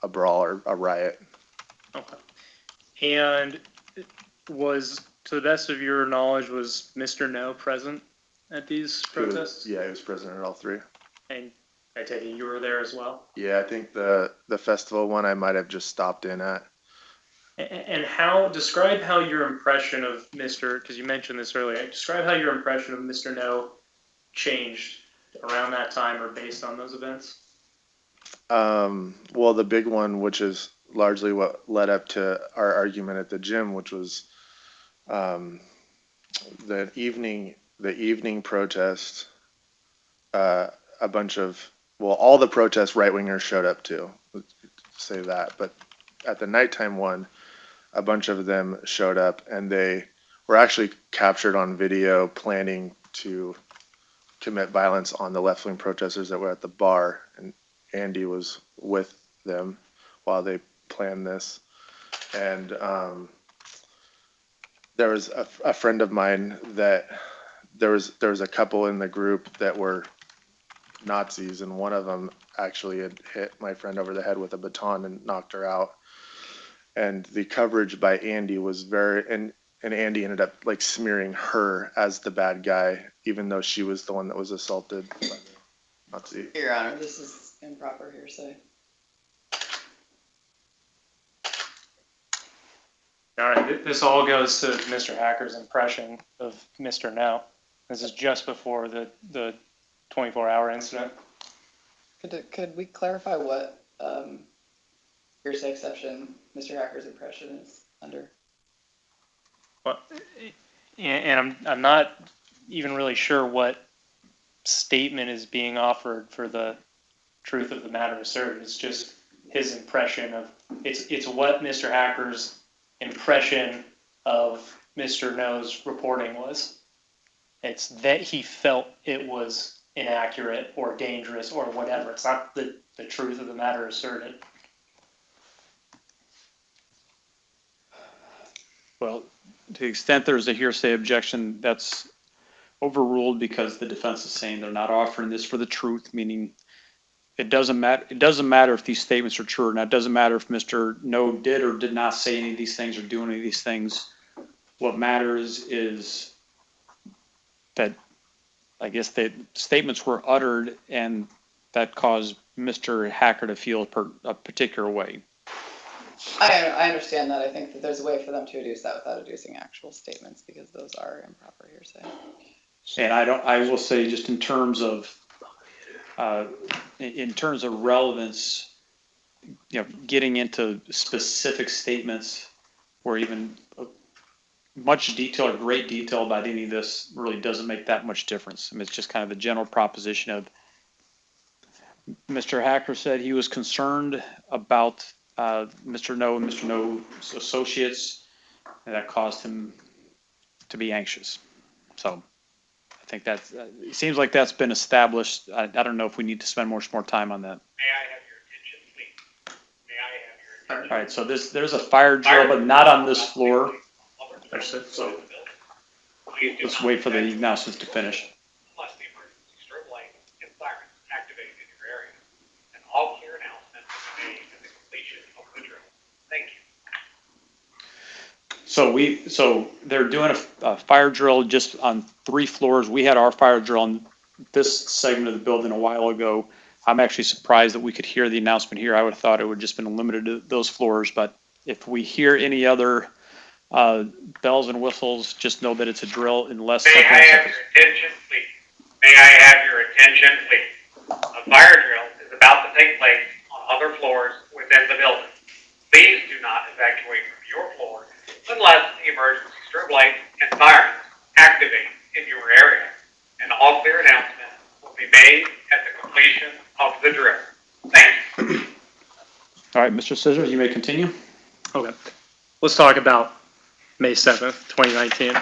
a brawl or a riot.
Okay. And was, to the best of your knowledge, was Mr. No present at these protests?
Yeah, he was present at all three.
And I take it you were there as well?
Yeah, I think the festival one I might have just stopped in at.
And describe how your impression of Mr., because you mentioned this earlier, describe how your impression of Mr. No changed around that time or based on those events?
Well, the big one, which is largely what led up to our argument at the gym, which was the evening protest. A bunch of, well, all the protest right-wingers showed up to, let's say that, but at the nighttime one, a bunch of them showed up and they were actually captured on video planning to commit violence on the left-wing protesters that were at the bar, and Andy was with them while they planned this. And there was a friend of mine that there was a couple in the group that were Nazis, and one of them actually had hit my friend over the head with a baton and knocked her out. And the coverage by Andy was and Andy ended up like smearing her as the bad guy, even though she was the one that was assaulted by the Nazi.
Your Honor, this is improper hearsay.
All right, this all goes to Mr. Hacker's impression of Mr. No. This is just before the 24-hour incident.
Could we clarify what hearsay exception Mr. Hacker's impression is under?
Well, and I'm not even really sure what statement is being offered for the truth of the matter asserted. It's just his impression of it's what Mr. Hacker's impression of Mr. No's reporting was. It's that he felt it was inaccurate or dangerous or whatever. It's not the truth of the matter asserted.
Well, to the extent there's a hearsay objection, that's overruled because the defense is saying they're not offering this for the truth, meaning it doesn't matter if these statements are true or not. It doesn't matter if Mr. No did or did not say any of these things or do any of these things. What matters is that I guess the statements were uttered and that caused Mr. Hacker to feel a particular way.
I understand that. I think that there's a way for them to adduce that without adducing actual statements because those are improper hearsay.
And I will say just in terms of relevance, you know, getting into specific statements or even much detail or great detail about any of this really doesn't make that much difference. I mean, it's just kind of a general proposition of Mr. Hacker said he was concerned about Mr. No and Mr. No's associates, and that caused him to be anxious. So I think that's, it seems like that's been established. I don't know if we need to spend more time on that.
May I have your attention, please? May I have your attention?
All right, so there's a fire drill, but not on this floor. So let's wait for the announcements to finish.
Unless the emergency strobe light and sirens activated in your area. An all clear announcement will be made at the completion of the drill. Thank you.
So they're doing a fire drill just on 3 floors. We had our fire drill on this segment of the building a while ago. I'm actually surprised that we could hear the announcement here. I would have thought it would just been limited to those floors, but if we hear any other bells and whistles, just know that it's a drill unless
May
something
I have
happens.
your attention, please? May I have your attention, please? A fire drill is about to take place on other floors within the building. Please do not evacuate from your floor unless the emergency strobe light and sirens activate in your area. An all clear announcement will be made at the completion of the drill. Thank you.
All right, Mr. Scissors, you may continue.
Okay. Let's talk about May 7th, 2019.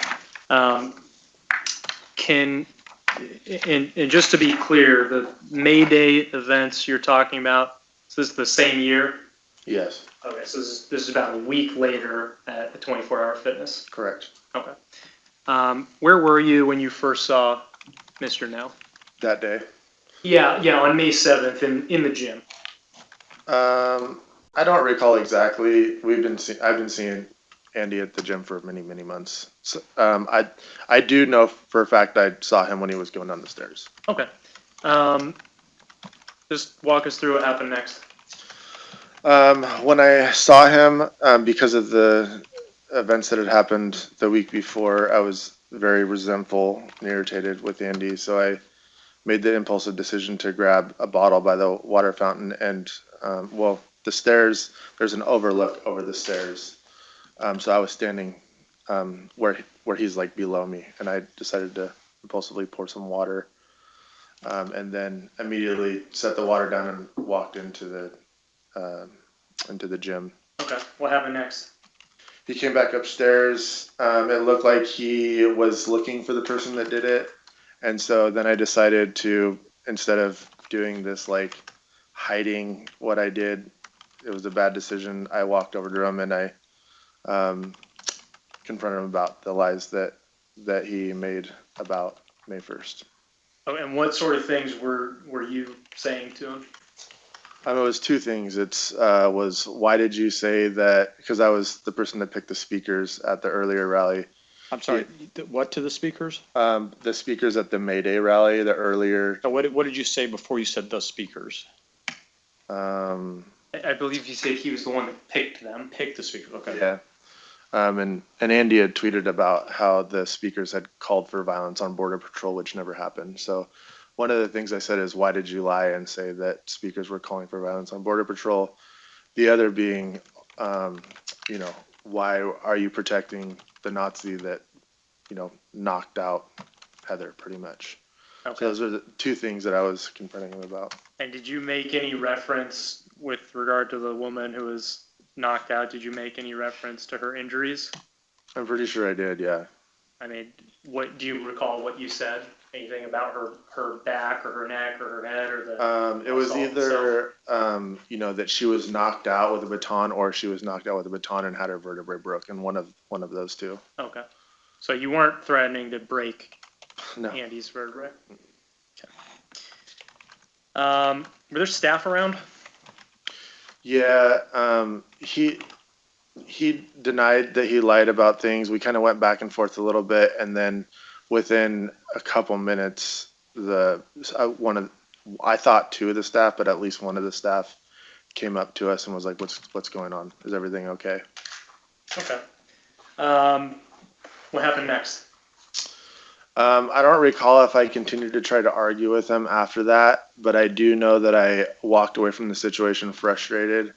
And just to be clear, the May Day events you're talking about, is this the same year?
Yes,
Okay, so this is about a week later at the 24-hour fitness.
correct.
Okay. Where were you when you first saw Mr. No?
That day.
Yeah, on May 7th in the gym.
I don't recall exactly. I've been seeing Andy at the gym for many, many months. So, I do know for a fact I saw him when he was going down the stairs.
Okay. Just walk us through what happened next.
When I saw him, because of the events that had happened the week before, I was very resentful and irritated with Andy. So I made the impulsive decision to grab a bottle by the water fountain and, the stairs, there's an overlook over the stairs. So I was standing where he's like below me, and I decided to impulsively pour some water, and then immediately set the water down and walked into the gym.
Okay. What happened next?
He came back upstairs. It looked like he was looking for the person that did it, and so then I decided to, instead of doing this like hiding what I did, it was a bad decision. I walked over to him and I confronted him about the lies that he made about May 1st.
Oh, and what sort of things were you saying to him?
It was two things. Was why did you say that? Because I was the person that picked the speakers at the earlier rally.
I'm sorry, what to the speakers?
The speakers at the May Day rally, the earlier.
What did you say before you said the speakers?
I believe you said he was the one that picked them.
Pick the speakers, okay.
Yeah. And Andy had tweeted about how the speakers had called for violence on Border Patrol, which never happened. So one of the things I said is, why did you lie and say that speakers were calling for violence on Border Patrol? The other being, why are you protecting the Nazi that, knocked out Heather pretty much?
Okay.
So those are the two things that I was confronting him about.
And did you make any reference with regard to the woman who was knocked out? Did you make any reference to her injuries?
I'm pretty sure I did, yeah.
I mean, what do you recall what you said? Anything about her back or her neck or her head or the?
It was
assault
either, that she was knocked out with a baton, or she was knocked out with a baton and had her vertebrae broken. One of those two.
Okay. So you weren't threatening to break
No.
Andy's vertebrae? Okay. Were there staff around?
Yeah. He denied that he lied about things. We kind of went back and forth a little bit, and then within a couple minutes, I thought two of the staff, but at least one of the staff came up to us and was like, "What's going on? Is everything okay?"
Okay. What happened next?
I don't recall if I continued to try to argue with him after that, but I do know that I walked away from the situation frustrated,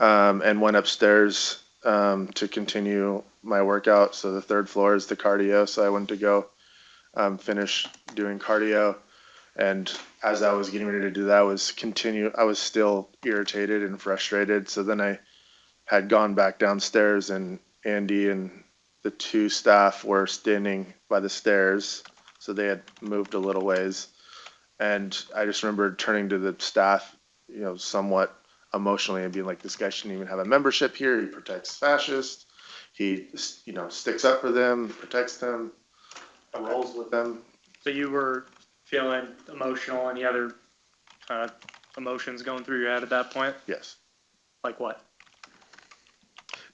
and went upstairs to continue my workout. So the third floor is the cardio. So I went to go finish doing cardio. And as I was getting ready to do that, I was still irritated and frustrated. So then I had gone back downstairs, and Andy and the two staff were standing by the stairs. So they had moved a little ways. And I just remember turning to the staff, somewhat emotionally, and being like, this guy shouldn't even have a membership here. He protects fascists. He, sticks up for them, protects them, rolls with them.
So you were feeling emotional. Any other emotions going through your head at that point?
Yes.
Like what?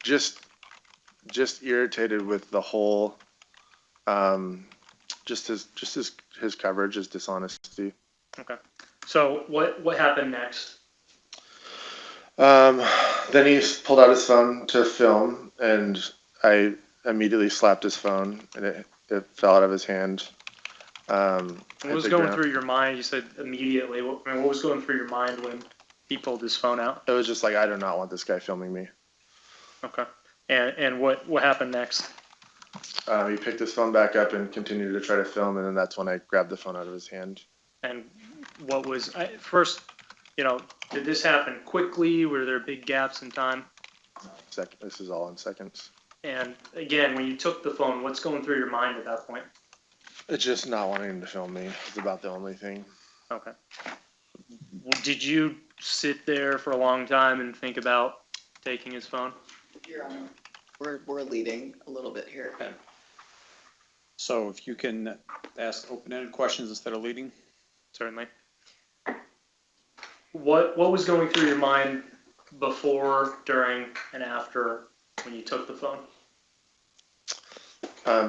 Just irritated with the whole, just his coverage, his dishonesty.
Okay. So what happened next?
Then he pulled out his phone to film, and I immediately slapped his phone, and it fell out of his hand.
What was going through your mind? You said immediately. What was going through your mind when he pulled his phone out?
It was just like, I do not want this guy filming me.
Okay. And what happened next?
He picked his phone back up and continued to try to film, and then that's when I grabbed the phone out of his hand.
And what was first? Did this happen quickly? Were there big gaps in time?
This is all in seconds.
And again, when you took the phone, what's going through your mind at that point?
It's just not wanting him to film me. It's about the only thing.
Okay. Did you sit there for a long time and think about taking his phone?
Your Honor, we're leading a little bit here.
Okay. So if you can ask open-ended questions instead of leading.
Certainly. What was going through your mind before, during, and after when you took the phone?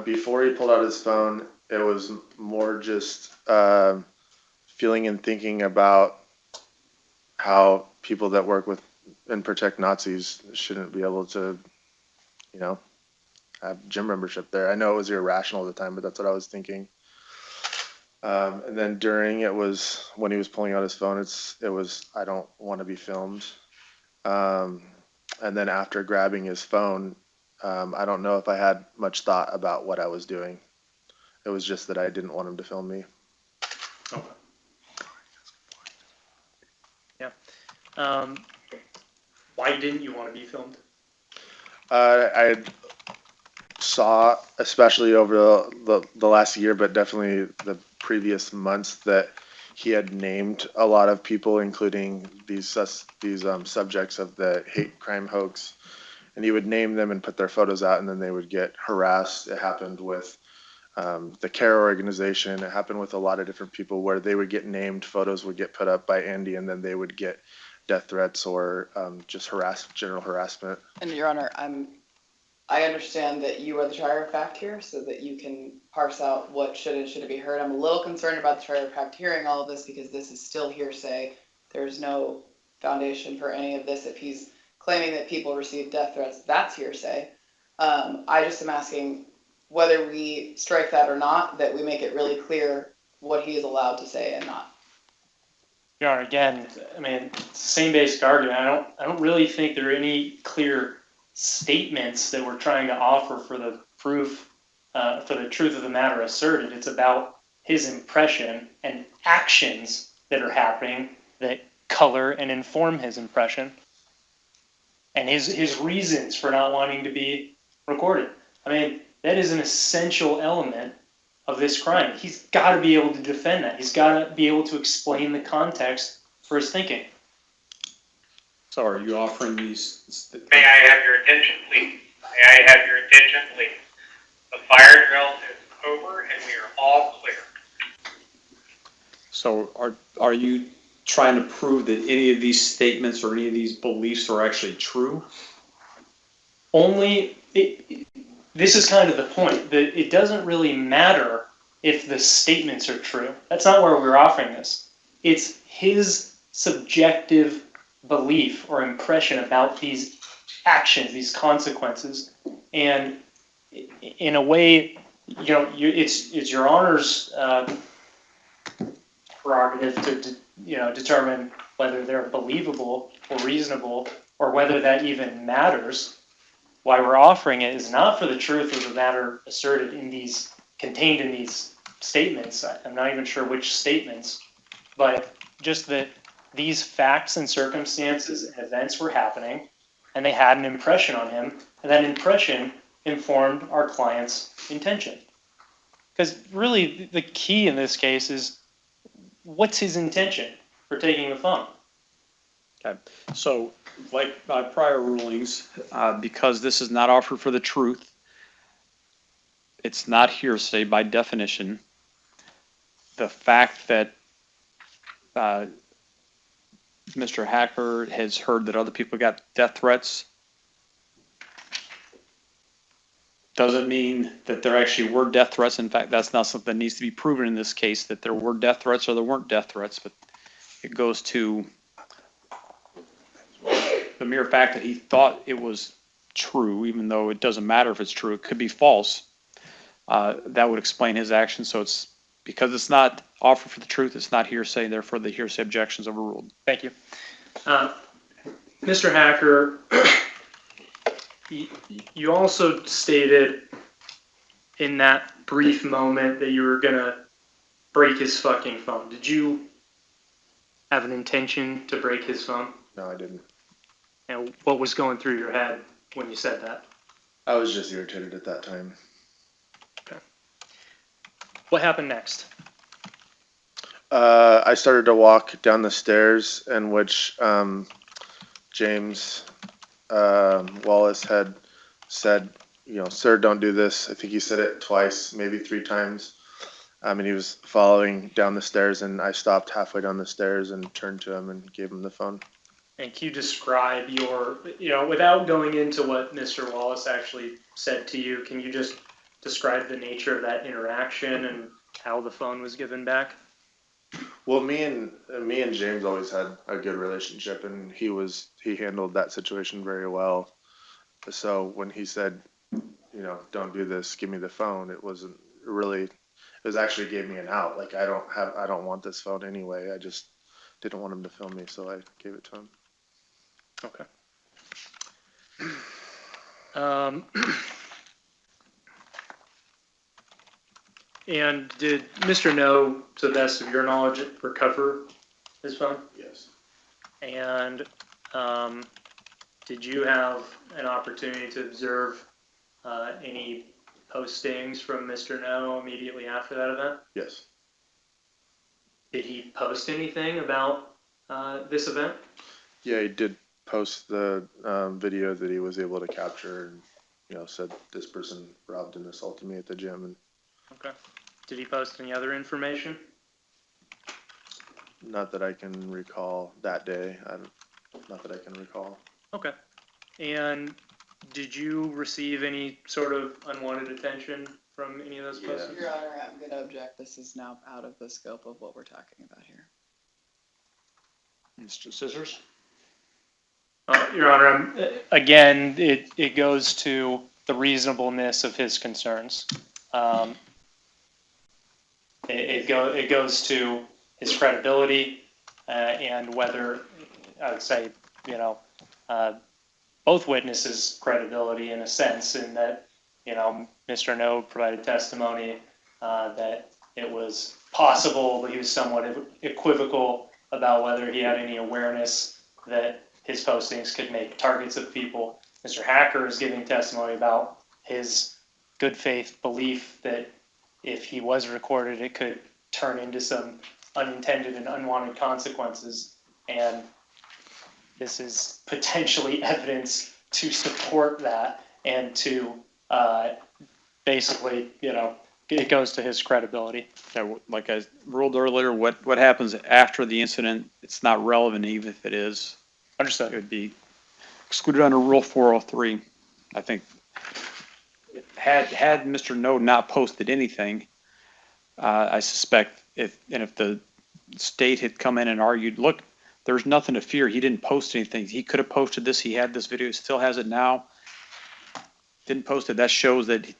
Before he pulled out his phone, it was more just feeling and thinking about how people that work with and protect Nazis shouldn't be able to, you know, have gym membership there. I know it was irrational at the time, but that's what I was thinking. And then during, it was when he was pulling out his phone, it was I don't want to be filmed. And then after grabbing his phone, I don't know if I had much thought about what I was doing. It was just that I didn't want him to film me.
Okay. Yeah. Why didn't you want to be filmed?
I saw, especially over the last year, but definitely the previous months, that he had named a lot of people, including these subjects of the hate crime hoax. And he would name them and put their photos out, and then they would get harassed. It happened with the CARE organization. It happened with a lot of different people where they would get named, photos would get put up by Andy, and then they would get death threats or just general harassment.
And Your Honor, I understand that you are the trier of fact here, so that you can parse out what should and shouldn't be heard. I'm a little concerned about the trier of fact hearing all of this because this is still hearsay. There's no foundation for any of this. If he's claiming that people receive death threats, that's hearsay. I just am asking whether we strike that or not, that we make it really clear what he is allowed to say and not.
Your Honor, again, I mean, it's the same basic argument. I don't really think there are any clear statements that we're trying to offer for the proof, for the truth of the matter asserted. It's about his impression and actions that are happening that color and inform his impression, and his reasons for not wanting to be recorded. I mean, that is an essential element of this crime. He's got to be able to defend that. He's got to be able to explain the context for his thinking.
So are you offering these?
May I have your attention, please? May I have your attention, please? The fire drill is over and we are all clear.
So are you trying to prove that any of these statements or any of these beliefs are actually true?
This is kind of the point, that it doesn't really matter if the statements are true. That's not where we're offering this. It's his subjective belief or impression about these actions, these consequences. And in a way, you know, it's your Honor's prerogative to determine whether they're believable or reasonable, or whether that even matters. Why we're offering it is not for the truth of the matter asserted contained in these statements. I'm not even sure which statements, but just that these facts and circumstances and events were happening, and they had an impression on him, and that impression informed our client's intention. Because really, the key in this case is, what's his intention for taking the phone?
Okay, so like my prior rulings, because this is not offered for the truth, it's not hearsay by definition. The fact that Mr. Hacker has heard that other people got death threats doesn't mean that there actually were death threats. In fact, that's not something that needs to be proven in this case, that there were death threats or there weren't death threats, but it goes to the mere fact that he thought it was true, even though it doesn't matter if it's true, it could be false. That would explain his actions. So it's because it's not offered for the truth, it's not hearsay, therefore the hearsay objections overruled.
Thank you. Mr. Hacker, you also stated in that brief moment that you were going to break his fucking phone. Did you have an intention to break his phone?
No, I didn't.
And what was going through your head when you said that?
I was just irritated at that time.
What happened next?
I started to walk down the stairs in which James Wallace had said, you know, sir, don't do this. I think he said it twice, maybe 3 times. And he was following down the stairs, and I stopped halfway down the stairs and turned to him and gave him the phone.
And can you describe your, without going into what Mr. Wallace actually said to you, can you just describe the nature of that interaction and how the phone was given back?
Well, me and James always had a good relationship, and he handled that situation very well. So when he said, you know, don't do this, give me the phone, it wasn't really, it was actually gave me an out. Like, I don't want this phone anyway. I just didn't want him to film me, so I gave it to him.
Okay. And did Mr. No, to the best of your knowledge, recover his phone?
Yes.
And did you have an opportunity to observe any postings from Mr. No immediately after that event?
Yes.
Did he post anything about this event?
Yeah, he did post the video that he was able to capture, and you know, said this person robbed and assaulted me at the gym. And
Okay. Did he post any other information?
not that I can recall that day. Not that I can recall.
Okay. And did you receive any sort of unwanted attention from any of those
Yeah.
postings?
Your Honor, I'm going to object. This is now out of the scope of what we're talking about here.
Mr. Scissors?
Your Honor, again, it goes to the reasonableness of his concerns. It goes to his credibility and whether, I would say, both witnesses' credibility in a sense, in that, Mr. No provided testimony that it was possible, but he was somewhat equivocal about whether he had any awareness that his postings could make targets of people. Mr. Hacker is giving testimony about his good faith belief that if he was recorded, it could turn into some unintended and unwanted consequences. And this is potentially evidence to support that and to basically, it goes to his credibility.
Yeah, like I ruled earlier, what happens after the incident, it's not relevant even if it is. It
Understood.
would be excluded under Rule 403. I think had Mr. No not posted anything, I suspect if the state had come in and argued, look, there's nothing to fear. He didn't post anything. He could have posted this. He had this video. He still has it now. Didn't post it. That shows that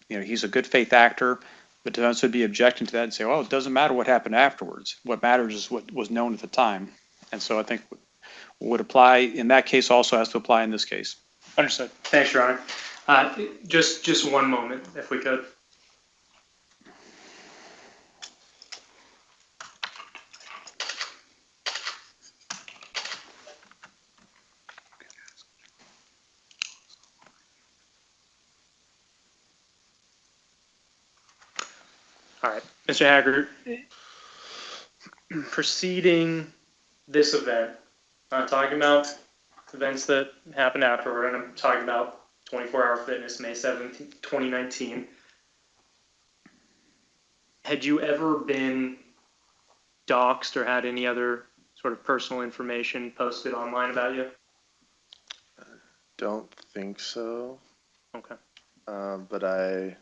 he's a good faith actor. The defense would be objecting to that and say, well, it doesn't matter what happened afterwards. What matters is what was known at the time. And so I think what would apply in that case also has to apply in this case.
Understood. Thanks, Your Honor. Just one moment, if we could. All right, Mr. Hacker, preceding this event, I'm talking about events that happened afterward, and I'm talking about 24-Hour Fitness, May 7th, 2019. Had you ever been doxxed or had any other sort of personal information posted online about you?
Don't think so.
Okay.
But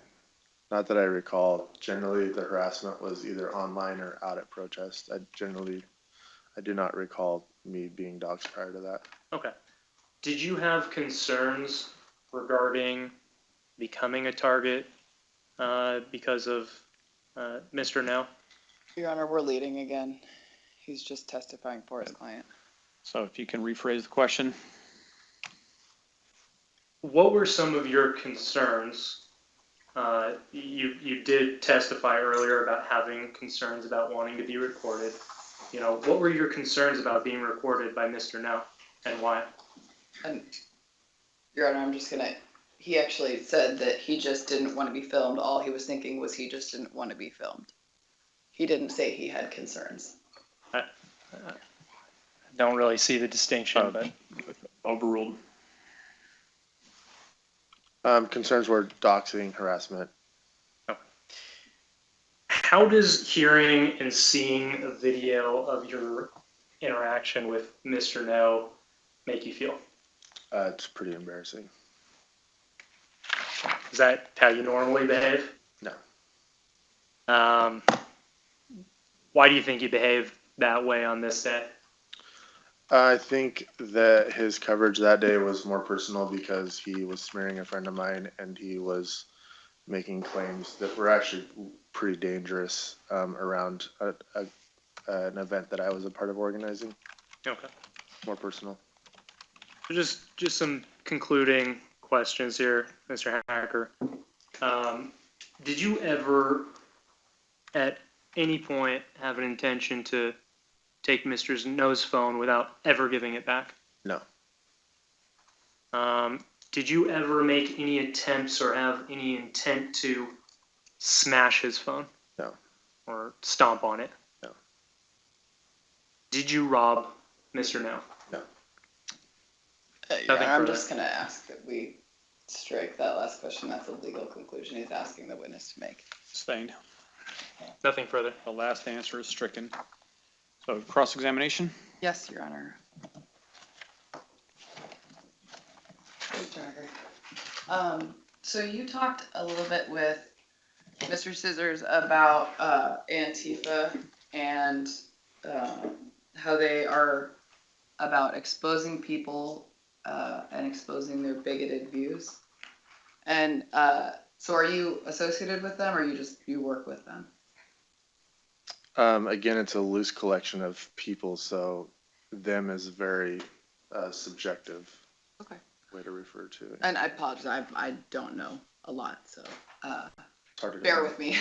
not that I recall. Generally, the harassment was either online or out at protest. I do not recall me being doxxed prior to that.
Okay. Did you have concerns regarding becoming a target because of Mr. No?
Your Honor, we're leading again. He's just testifying for his client.
So if you can rephrase the question.
What were some of your concerns? You did testify earlier about having concerns about wanting to be recorded. What were your concerns about being recorded by Mr. No, and why?
And Your Honor, I'm just gonna he actually said that he just didn't want to be filmed. All he was thinking was he just didn't want to be filmed. He didn't say he had concerns.
Don't really see the distinction,
Oh.
but
Overruled.
Concerns were doxing, harassment.
how does hearing and seeing a video of your interaction with Mr. No make you feel?
It's pretty embarrassing.
Is that how you normally behave?
No.
Why do you think you behaved that way on this day?
I think that his coverage that day was more personal because he was smearing a friend of mine and he was making claims that were actually pretty dangerous around an event that I was a part of organizing.
Okay.
More personal.
Just some concluding questions here, Mr. Hacker. Did you ever, at any point, have an intention to take Mr. No's phone without ever giving it back?
No.
Did you ever make any attempts or have any intent to smash his phone?
No.
Or stomp on it?
No.
Did you rob Mr. No?
No.
Nothing
I'm
further.
just going to ask that we strike that last question. That's a legal conclusion he's asking the witness to make.
Sustained.
Nothing further.
The last answer is stricken. So cross-examination?
Yes, Your Honor. Great jogger. So you talked a little bit with Mr. Scissors about Antifa and how they are about exposing people and exposing their bigoted views. And so are you associated with them or you work with them?
Again, it's a loose collection of people, so them is very subjective
Okay.
way to refer to it.
And I apologize, I don't know a lot, so
It's hard to
bear
define.
with me.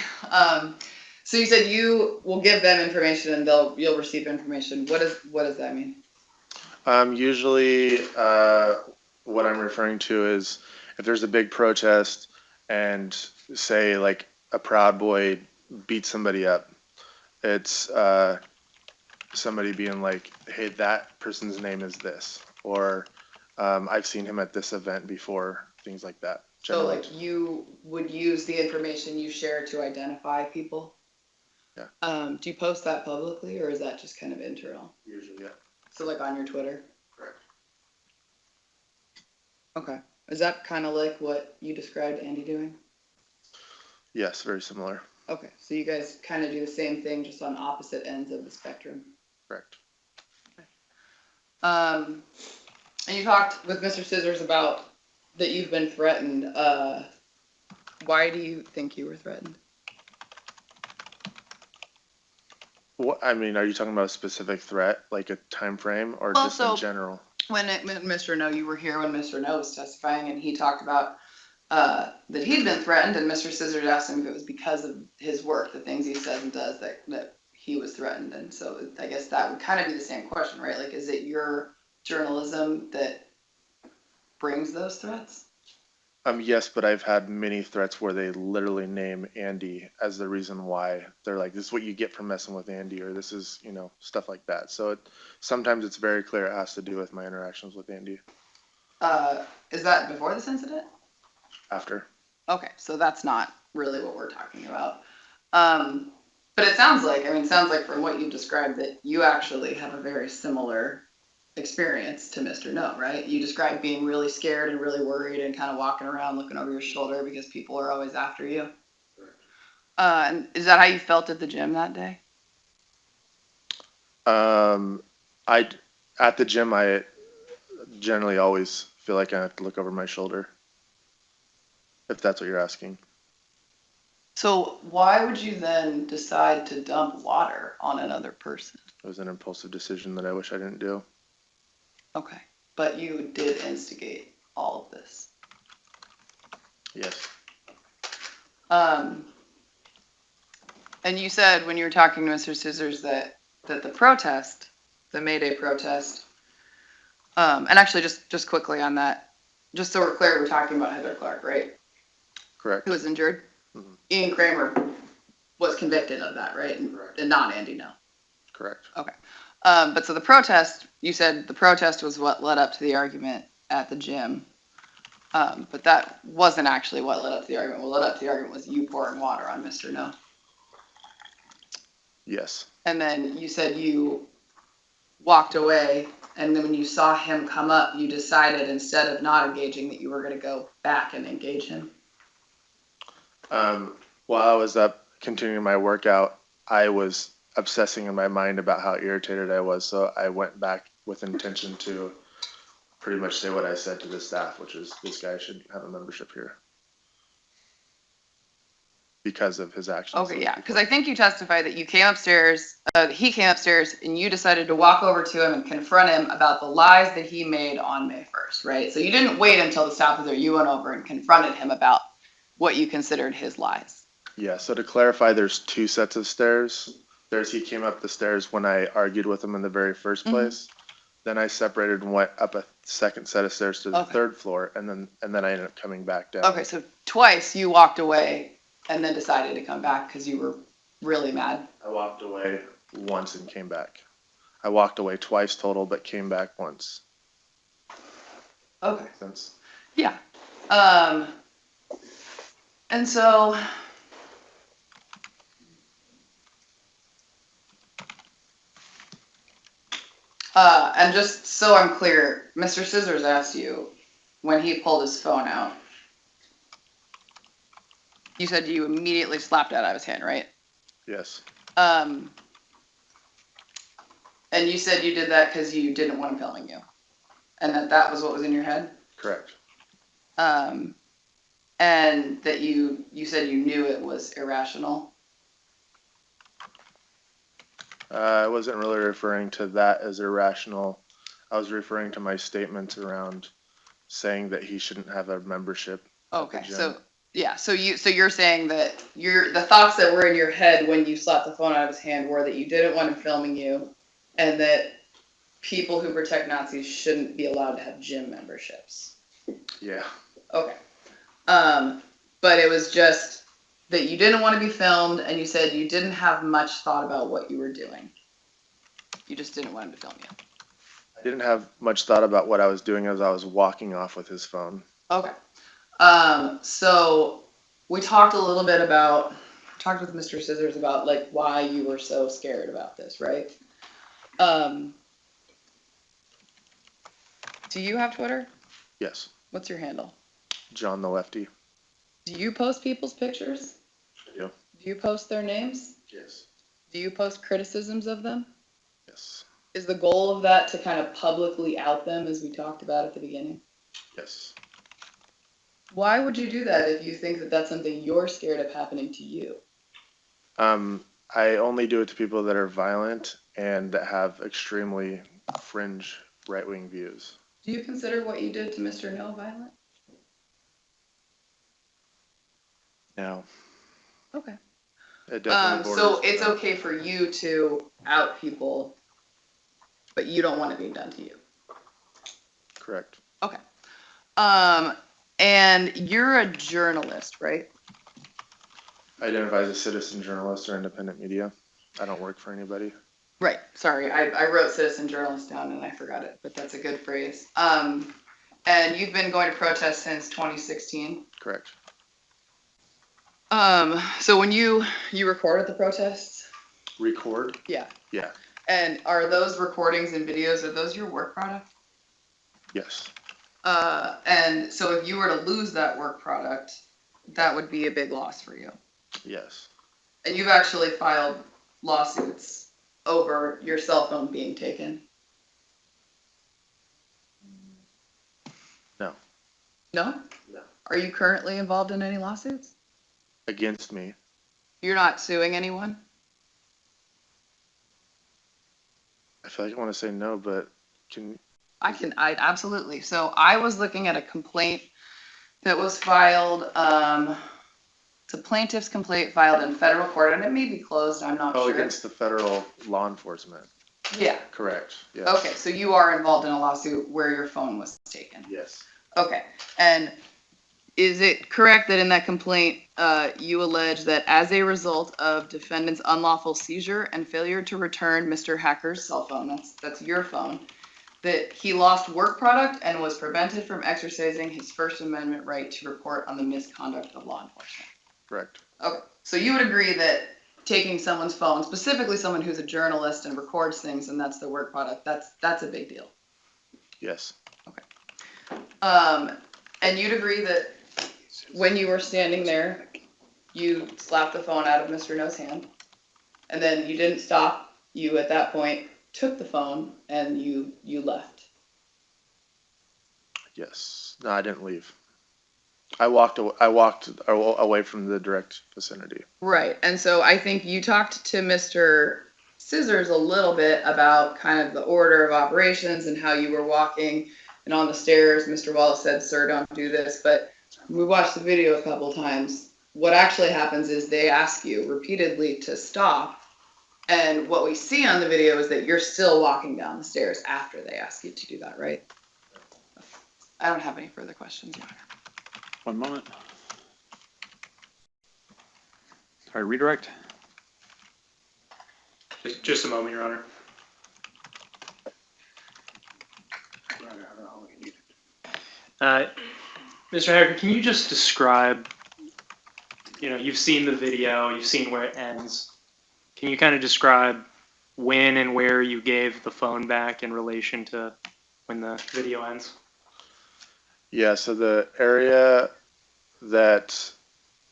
So you said you will give them information and you'll receive information. What does that mean?
Usually, what I'm referring to is if there's a big protest and say like a Proud Boy beats somebody up, it's somebody being like, hey, that person's name is this, or I've seen him at this event before, things like that.
So
Generally.
like you would use the information you share to identify people?
Yeah.
Do you post that publicly or is that just kind of internal?
Usually, yeah.
So like on your Twitter?
Correct.
Okay. Is that kind of like what you described Andy doing?
Yes, very similar.
Okay, so you guys kind of do the same thing, just on opposite ends of the spectrum.
Correct.
And you talked with Mr. Scissors about that you've been threatened. Why do you think you were threatened?
What, I mean, are you talking about a specific threat, like a time frame, or
Well,
just
so-
in general?
When Mr. No, you were here when Mr. No was testifying, and he talked about that he'd been threatened, and Mr. Scissors asked him if it was because of his work, the things he says and does, that he was threatened. And so I guess that would kind of be the same question, right? Like, is it your journalism that brings those threats?
Yes, but I've had many threats where they literally name Andy as the reason why. They're like, this is what you get for messing with Andy, or this is, stuff like that. So sometimes it's very clear it has to do with my interactions with Andy
Is that before this incident?
after.
Okay, so that's not really what we're talking about. But it sounds like from what you described that you actually have a very similar experience to Mr. No, right? You described being really scared and really worried and kind of walking around looking over your shoulder because people are always after you. And is that how you felt at the gym that day?
At the gym, I generally always feel like I have to look over my shoulder, if that's what you're asking.
So why would you then decide to dump water on another person?
It was an impulsive decision that I wish I didn't do.
Okay, but you did instigate all of this.
Yes.
And you said when you were talking to Mr. Scissors that the protest, the May Day protest, and actually just quickly on that, just so we're clear, we're talking about Heather Clark, right?
Correct.
Who was injured?
Mhm.
Ian Kramer was convicted of that, right?
Correct.
And not Andy Ngo.
Correct.
Okay. But so the protest, you said the protest was what led up to the argument at the gym. But that wasn't actually what led up to the argument. What led up to the argument was you pouring water on Mr. Ngo.
Yes.
And then you said you walked away, and then when you saw him come up, you decided instead of not engaging that you were going to go back and engage him.
While I was up continuing my workout, I was obsessing in my mind about how irritated I was, so I went back with intention to pretty much say what I said to the staff, which is this guy should have a membership here because of his actions.
Okay, yeah, because I think you testified that you came upstairs, he came upstairs, and you decided to walk over to him and confront him about the lies that he made on May 1st, right? So you didn't wait until the staff was there. You went over and confronted him about what you considered his lies.
Yeah, so to clarify, there's two sets of stairs. He came up the stairs when I argued with him in the very first place. Then I separated and went up a second set of stairs to the third floor, and then I ended up coming back down.
Okay, so twice you walked away and then decided to come back because you were really mad.
I walked away once and came back. I walked away twice total, but came back once.
Okay.
Since
Yeah. And so and just so I'm clear, Mr. Scissors asked you when he pulled his phone out, you said you immediately slapped it out of his hand, right?
yes,
And you said you did that because you didn't want him filming you, and that was what was in your head.
correct.
And that you said you knew it was irrational.
I wasn't really referring to that as irrational. I was referring to my statements around saying that he shouldn't have a membership.
Okay,
gym.
so yeah, so you're saying that the thoughts that were in your head when you slapped the phone out of his hand were that you didn't want him filming you, and that people who protect Nazis shouldn't be allowed to have gym memberships.
Yeah,
Okay. But it was just that you didn't want to be filmed, and you said you didn't have much thought about what you were doing. You just didn't want him to film you.
I didn't have much thought about what I was doing as I was walking off with his phone.
Okay. So we talked a little bit talked with Mr. Scissors about like why you were so scared about this, right? Do you have Twitter?
Yes,
What's your handle?
John the Lefty.
Do you post people's pictures?
I do.
Do you post their names?
Yes.
Do you post criticisms of them?
Yes.
Is the goal of that to kind of publicly out them as we talked about at the beginning?
Yes.
Why would you do that if you think that that's something you're scared of happening to you?
I only do it to people that are violent and that have extremely fringe right-wing views.
Do you consider what you did to Mr. Ngo violent?
No,
Okay.
it definitely borders.
So it's okay for you to out people, but you don't want it being done to you.
Correct.
Okay. And you're a journalist, right?
I identify as a citizen journalist or independent media. I don't work for anybody.
Right. Sorry, I wrote citizen journalist down and I forgot it, but that's a good phrase. And you've been going to protest since 2016.
Correct.
So when you recorded the protests?
Record?
Yeah.
Yeah.
And are those recordings and videos, are those your work product?
Yes.
And so if you were to lose that work product, that would be a big loss for you.
Yes.
And you've actually filed lawsuits over your cell phone being taken.
No.
No?
No.
Are you currently involved in any lawsuits?
Against me?
You're not suing anyone?
I feel like I want to say no, but
I absolutely. So I was looking at a complaint that was filed, it's a plaintiff's complaint filed in federal court, and it may be closed, I'm not sure.
against the federal law enforcement.
Yeah.
Correct. Yes.
Okay, so you are involved in a lawsuit where your phone was taken.
Yes.
Okay, and is it correct that in that complaint, you allege that as a result of defendant's unlawful seizure and failure to return Mr. Hacker's cell phone, that's your phone, that he lost work product and was prevented from exercising his First Amendment right to report on the misconduct of law enforcement?
Correct.
Okay, so you would agree that taking someone's phone, specifically someone who's a journalist and records things and that's their work product, that's a big deal.
Yes.
And you'd agree that when you were standing there, you slapped the phone out of Mr. No's hand, and then you didn't stop. You, at that point, took the phone and you left.
Yes. No, I didn't leave. I walked away from the direct vicinity.
Right, and so I think you talked to Mr. Scissors a little bit about kind of the order of operations and how you were walking and on the stairs. Mr. Wallace said, "Sir, don't do this," but we watched the video a couple times. What actually happens is they ask you repeatedly to stop, and what we see on the video is that you're still walking down the stairs after they ask you to do that, right? I don't have any further questions, Your Honor.
One moment. Sorry, redirect.
Just a moment, Your Honor. Mr. Hacker, can you just describe, you've seen the video, you've seen where it ends. Can you kind of describe when and where you gave the phone back in relation to when the video ends?
Yeah, so the area that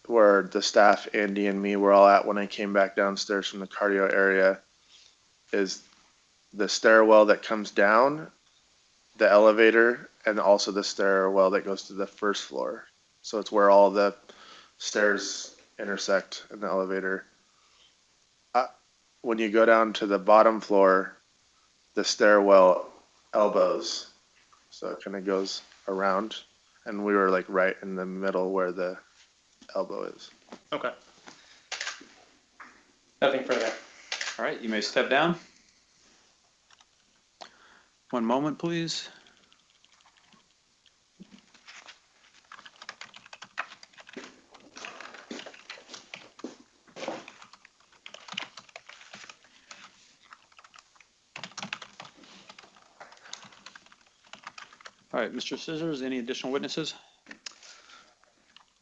where the staff, Andy and me, were all at when I came back downstairs from the cardio area is the stairwell that comes down, the elevator, and also the stairwell that goes to the first floor. So it's where all the stairs intersect in the elevator. When you go down to the bottom floor, the stairwell elbows. So it kind of goes around, and we were like right in the middle where the elbow is.
Okay. Nothing further.
All right, you may step down. One moment, please. All right, Mr. Scissors, any additional witnesses?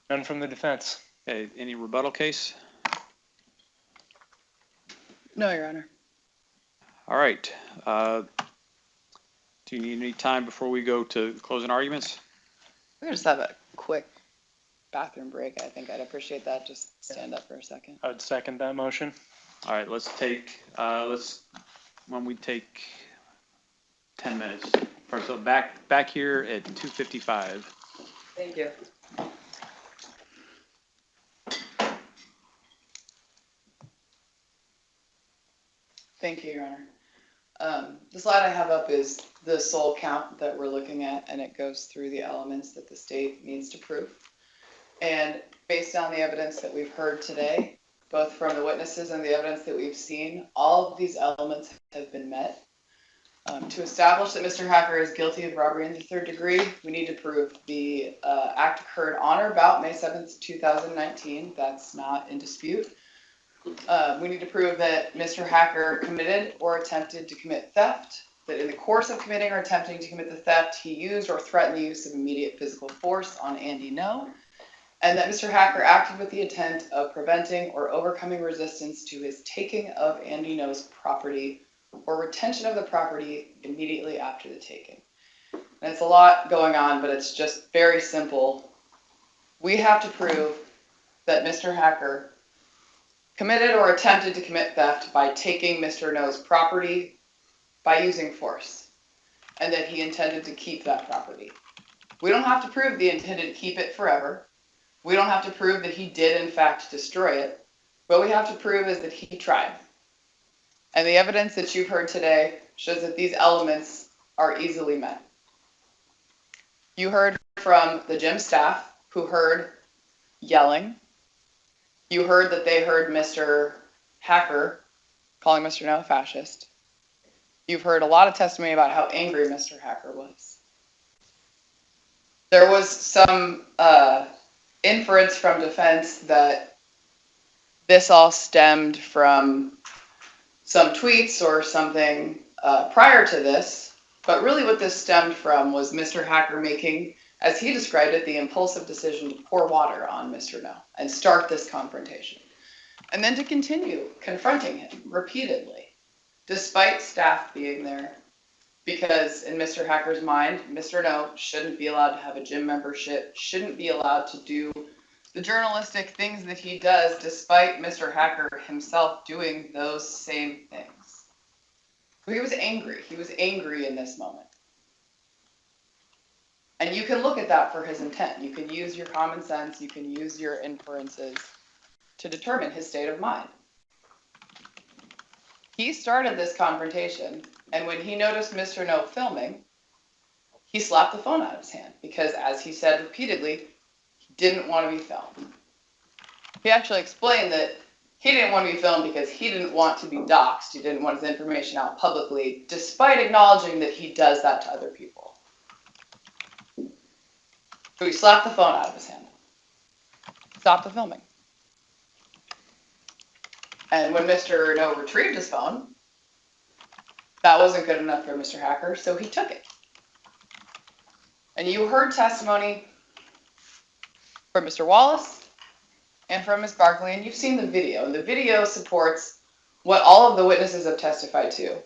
None from the defense.
Okay, any rebuttal case?
No, Your Honor.
All right. Do you need any time before we go to closing arguments?
We could just have a quick bathroom break. I think I'd appreciate that. Just stand up for a second.
I would second that motion.
All right, let's take, when we take 10 minutes. So back here at 2:55.
Thank you. Thank you, Your Honor. The slide I have up is the sole count that we're looking at, and it goes through the elements that the state needs to prove. And based on the evidence that we've heard today, both from the witnesses and the evidence that we've seen, all of these elements have been met. To establish that Mr. Hacker is guilty of robbery in the third degree, we need to prove the act occurred on or about May 7th, 2019. That's not in dispute. We need to prove that Mr. Hacker committed or attempted to commit theft, that in the course of committing or attempting to commit the theft, he used or threatened the use of immediate physical force on Andy Ngo, and that Mr. Hacker acted with the intent of preventing or overcoming resistance to his taking of Andy Ngo's property or retention of the property immediately after the taking. And it's a lot going on, but it's just very simple. We have to prove that Mr. Hacker committed or attempted to commit theft by taking Mr. Ngo's property by using force, and that he intended to keep that property. We don't have to prove that he intended to keep it forever. We don't have to prove that he did in fact destroy it. What we have to prove is that he tried. And the evidence that you've heard today shows that these elements are easily met. You heard from the gym staff who heard yelling. You heard that they heard Mr. Hacker calling Mr. Ngo a fascist. You've heard a lot of testimony about how angry Mr. Hacker was. There was some inference from defense that this all stemmed from some tweets or something prior to this, but really what this stemmed from was Mr. Hacker making, as he described it, the impulsive decision to pour water on Mr. No and start this confrontation. And then to continue confronting him repeatedly, despite staff being there. Because in Mr. Hacker's mind, Mr. No shouldn't be allowed to have a gym membership, shouldn't be allowed to do the journalistic things that he does, despite Mr. Hacker himself doing those same things. He was angry. He was angry in this moment. And you can look at that for his intent. You can use your common sense, you can use your inferences to determine his state of mind. He started this confrontation, and when he noticed Mr. No filming, he slapped the phone out of his hand because, as he said repeatedly, he didn't want to be filmed. He actually explained that he didn't want to be filmed because he didn't want to be doxxed. He didn't want his information out publicly, despite acknowledging that he does that to other people. So he slapped the phone out of his hand. Stopped the filming. And when Mr. No retrieved his phone, that wasn't good enough for Mr. Hacker, so he took it. And you heard testimony from Mr. Wallace and from Ms. Barkley, and you've seen the video. And the video supports what all of the witnesses have testified to.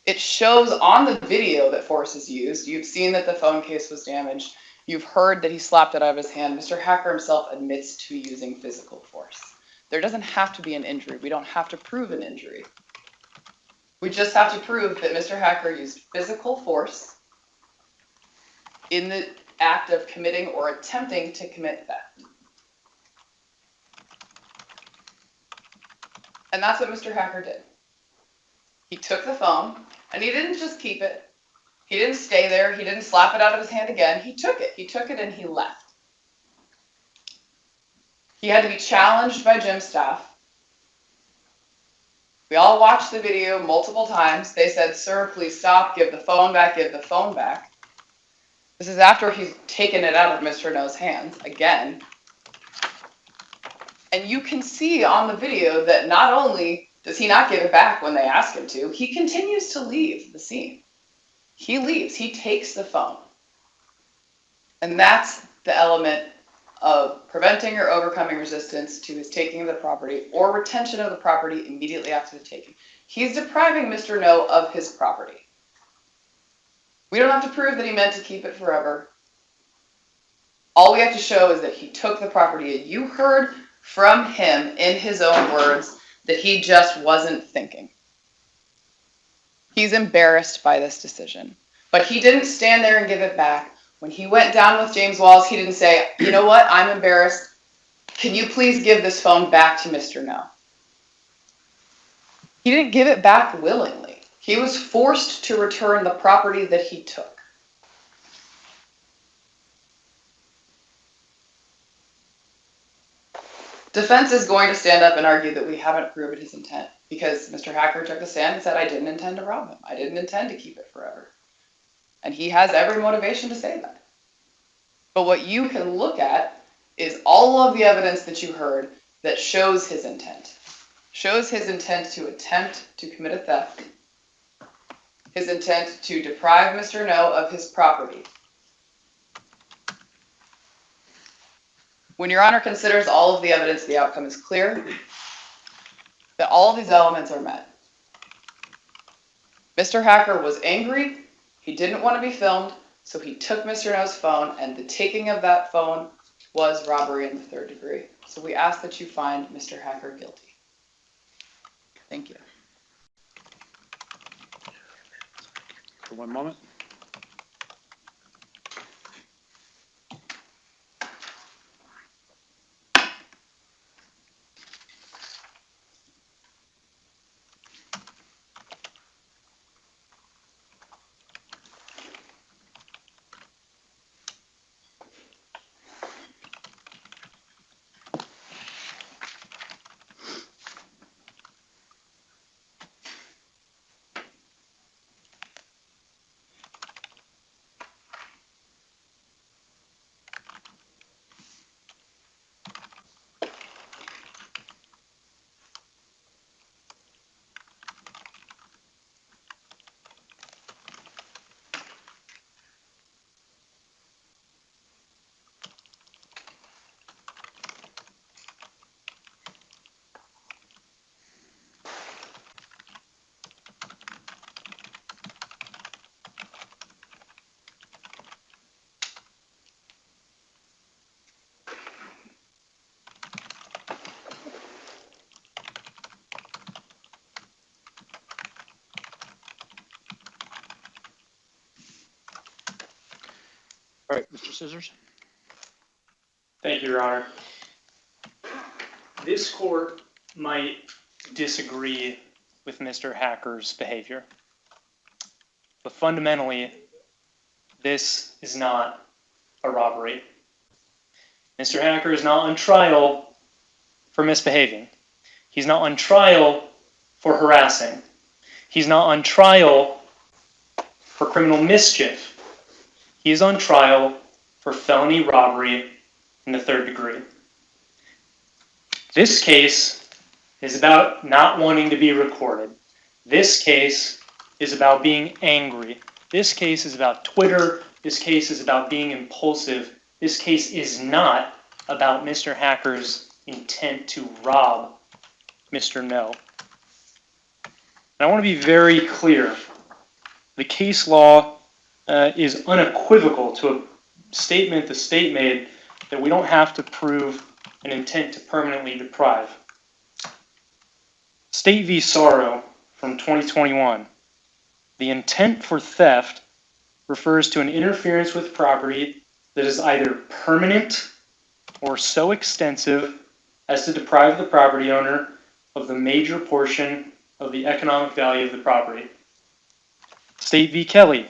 It shows on the video that force is used. You've seen that the phone case was damaged. You've heard that he slapped it out of his hand. Mr. Hacker himself admits to using physical force. There doesn't have to be an injury. We don't have to prove an injury. We just have to prove that Mr. Hacker used physical force in the act of committing or attempting to commit theft. And that's what Mr. Hacker did. He took the phone, and he didn't just keep it. He didn't stay there. He didn't slap it out of his hand again. He took it. He took it and he left. He had to be challenged by gym staff. We all watched the video multiple times. They said, "Sir, please stop, give the phone back, give the phone back." This is after he's taken it out of Mr. No's hands again. And you can see on the video that not only does he not give it back when they ask him to, he continues to leave the scene. He leaves, he takes the phone. And that's the element of preventing or overcoming resistance to his taking of the property or retention of the property immediately after the taking. He's depriving Mr. No of his property. We don't have to prove that he meant to keep it forever. All we have to show is that he took the property, and you heard from him in his own words that he just wasn't thinking. He's embarrassed by this decision, but he didn't stand there and give it back. When he went down with James Wallace, he didn't say, "You know what, I'm embarrassed. Can you please give this phone back to Mr. No?" He didn't give it back willingly. He was forced to return the property that he took. Defense is going to stand up and argue that we haven't proven his intent because Mr. Hacker took the stand and said, "I didn't intend to rob him. I didn't intend to keep it forever." And he has every motivation to say that. But what you can look at is all of the evidence that you heard that shows his intent. Shows his intent to attempt to commit a theft. His intent to deprive Mr. No of his property. When Your Honor considers all of the evidence, the outcome is clear that all of these elements are met. Mr. Hacker was angry. He didn't want to be filmed, so he took Mr. No's phone, and the taking of that phone was robbery in the third degree. So we ask that you find Mr. Hacker guilty. Thank you.
For one moment. All right, Mr. Scissors.
Thank you, Your Honor. This court might disagree with Mr. Hacker's behavior, but fundamentally, this is not a robbery. Mr. Hacker is not on trial for misbehaving. He's not on trial for harassing. He's not on trial for criminal mischief. He is on trial for felony robbery in the 3rd degree. This case is about not wanting to be recorded. This case is about being angry. This case is about Twitter. This case is about being impulsive. This case is not about Mr. Hacker's intent to rob Mr. No. And I want to be very clear. The case law is unequivocal to a statement the state made that we don't have to prove an intent to permanently deprive. State v. Sorrow from 2021. The intent for theft refers to an interference with property that is either permanent or so extensive as to deprive the property owner of the major portion of the economic value of the property. State v. Kelly.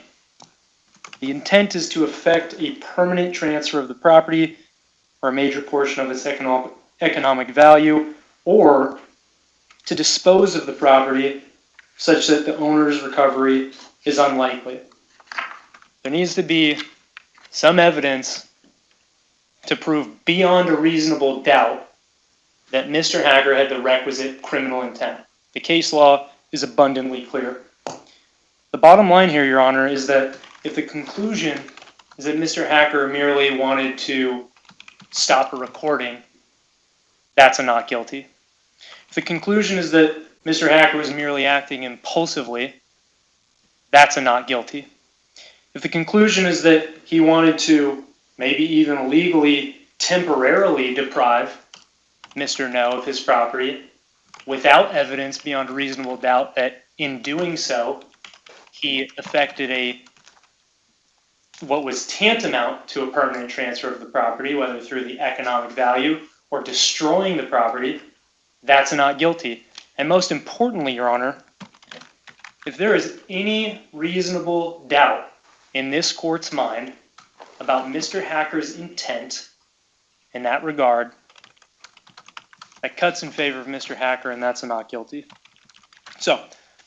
The intent is to effect a permanent transfer of the property or a major portion of its economic value, or to dispose of the property such that the owner's recovery is unlikely. There needs to be some evidence to prove beyond a reasonable doubt that Mr. Hacker had the requisite criminal intent. The case law is abundantly clear. The bottom line here, Your Honor, is that if the conclusion is that Mr. Hacker merely wanted to stop a recording, that's a not guilty. If the conclusion is that Mr. Hacker was merely acting impulsively, that's a not guilty. If the conclusion is that he wanted to maybe even legally temporarily deprive Mr. No of his property without evidence beyond reasonable doubt that in doing so he effected what was tantamount to a permanent transfer of the property, whether through the economic value or destroying the property, that's a not guilty. And most importantly, Your Honor, if there is any reasonable doubt in this court's mind about Mr. Hacker's intent in that regard, that cuts in favor of Mr. Hacker, and that's a not guilty. So,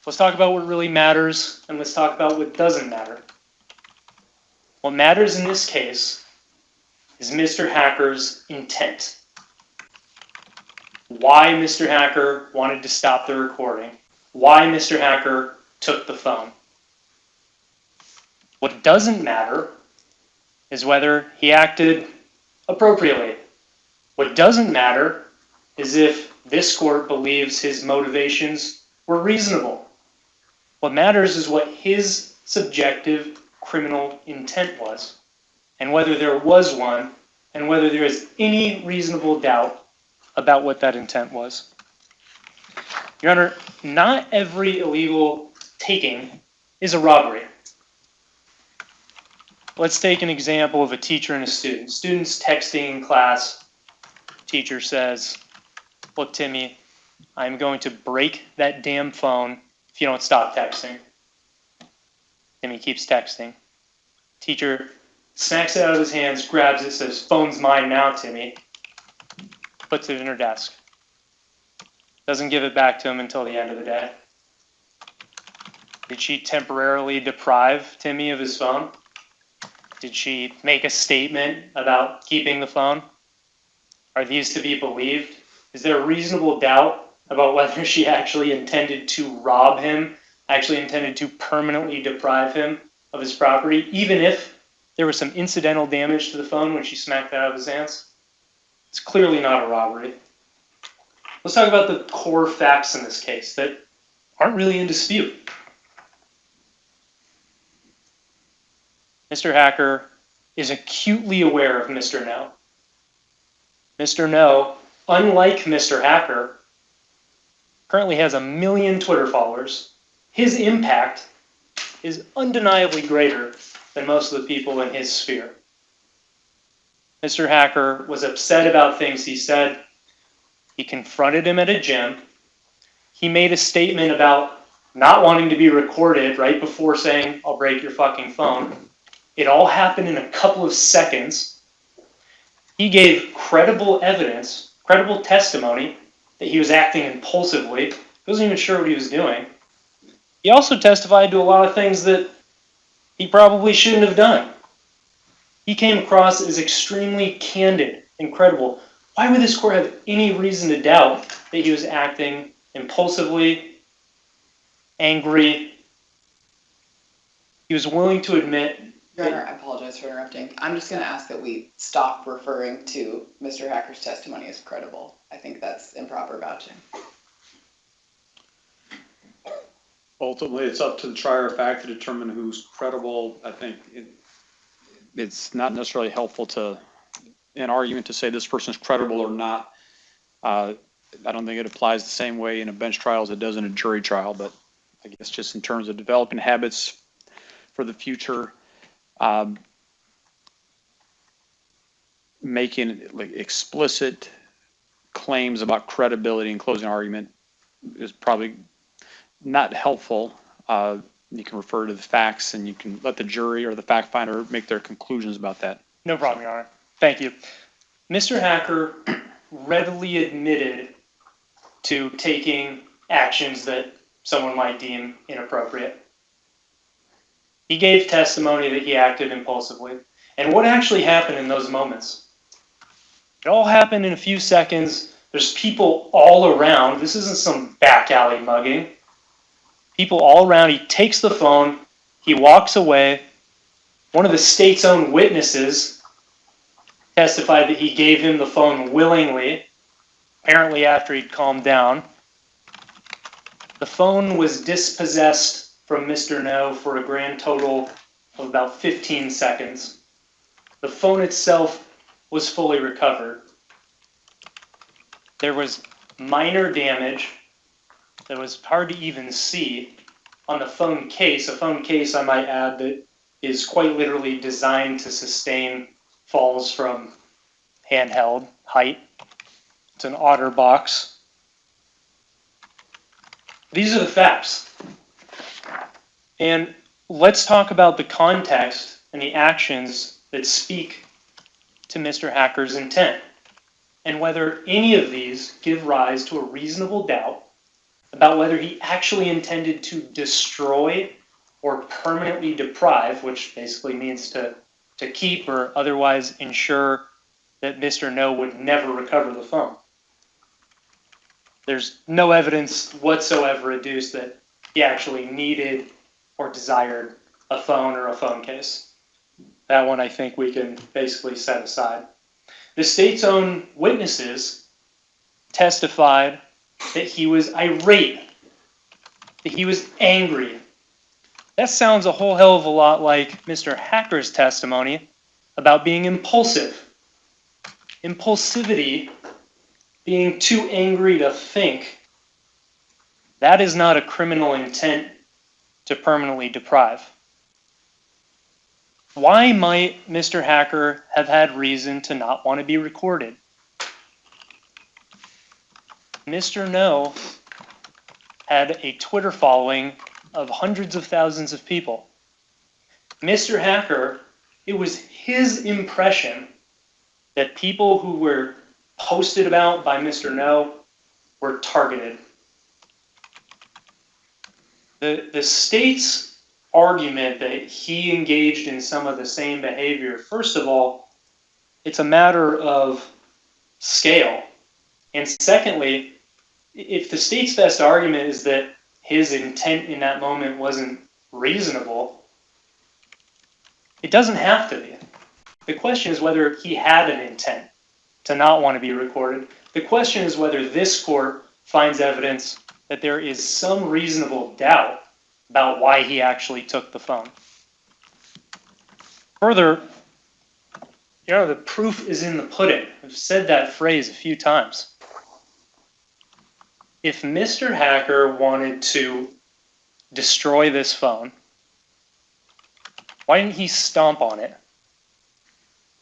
let's talk about what really matters, and let's talk about what doesn't matter. What matters in this case is Mr. Hacker's intent. Why Mr. Hacker wanted to stop the recording. Why Mr. Hacker took the phone. What doesn't matter is whether he acted appropriately. What doesn't matter is if this court believes his motivations were reasonable. What matters is what his subjective criminal intent was, and whether there was one, and whether there is any reasonable doubt about what that intent was. Your Honor, not every illegal taking is a robbery. Let's take an example of a teacher and a student. Student's texting in class. Teacher says, "Look, Timmy, I'm going to break that damn phone if you don't stop texting." Timmy keeps texting. Teacher snacks it out of his hands, grabs it, says, "Phone's mine now, Timmy." Puts it in her desk. Doesn't give it back to him until the end of the day. Did she temporarily deprive Timmy of his phone? Did she make a statement about keeping the phone? Are these to be believed? Is there a reasonable doubt about whether she actually intended to rob him, actually intended to permanently deprive him of his property, even if there was some incidental damage to the phone when she smacked that out of his hands? It's clearly not a robbery. Let's talk about the core facts in this case that aren't really in dispute. Mr. Hacker is acutely aware of Mr. No. Mr. No, unlike Mr. Hacker, currently has 1 million Twitter followers. His impact is undeniably greater than most of the people in his sphere. Mr. Hacker was upset about things he said. He confronted him at a gym. He made a statement about not wanting to be recorded right before saying, "I'll break your fucking phone." It all happened in a couple of seconds. He gave credible evidence, credible testimony that he was acting impulsively. He wasn't even sure what he was doing. He also testified to a lot of things that he probably shouldn't have done. He came across as extremely candid and credible. Why would this court have any reason to doubt that he was acting impulsively, angry? He was willing to admit.
Your Honor, I apologize for interrupting. I'm just going to ask that we stop referring to Mr. Hacker's testimony as credible. I think that's improper vouching.
Ultimately, it's up to the trier of fact to determine who's credible. I think it's not necessarily helpful to an argument to say this person's credible or not. I don't think it applies the same way in a bench trial as it does in a jury trial, but I guess just in terms of developing habits for the future, making like explicit claims about credibility in closing argument is probably not helpful. You can refer to the facts and you can let the jury or the fact finder make their conclusions about that.
No problem, Your Honor. Thank you. Mr. Hacker readily admitted to taking actions that someone might deem inappropriate. He gave testimony that he acted impulsively. And what actually happened in those moments? It all happened in a few seconds. There's people all around. This isn't some back alley mugging. People all around. He takes the phone. He walks away. One of the state's own witnesses testified that he gave him the phone willingly, apparently after he'd calmed down. The phone was dispossessed from Mr. Ngo for a grand total of about 15 seconds. The phone itself was fully recovered. There was minor damage that was hard to even see on the phone case. A phone case, I might add, that is quite literally designed to sustain falls from handheld height. It's an otter box. These are the facts. And let's talk about the context and the actions that speak to Mr. Hacker's intent, and whether any of these give rise to a reasonable doubt about whether he actually intended to destroy or permanently deprive, which basically means to keep or otherwise ensure that Mr. Ngo would never recover the phone. There's no evidence whatsoever adduced that he actually needed or desired a phone or a phone case. That one I think we can basically set aside. The state's own witnesses testified that he was irate, that he was angry. That sounds a whole hell of a lot like Mr. Hacker's testimony about being impulsive. Impulsivity, being too angry to think, that is not a criminal intent to permanently deprive. Why might Mr. Hacker have had reason to not want to be recorded? Mr. Ngo had a Twitter following of hundreds of thousands of people. Mr. Hacker, it was his impression that people who were posted about by Mr. Ngo were targeted. The state's argument that he engaged in some of the same behavior, first of all, it's a matter of scale. And secondly, if the state's best argument is that his intent in that moment wasn't reasonable, it doesn't have to be. The question is whether he had an intent to not want to be recorded. The question is whether this court finds evidence that there is some reasonable doubt about why he actually took the phone. Further, the proof is in the pudding. I've said that phrase a few times. If Mr. Hacker wanted to destroy this phone, why didn't he stomp on it?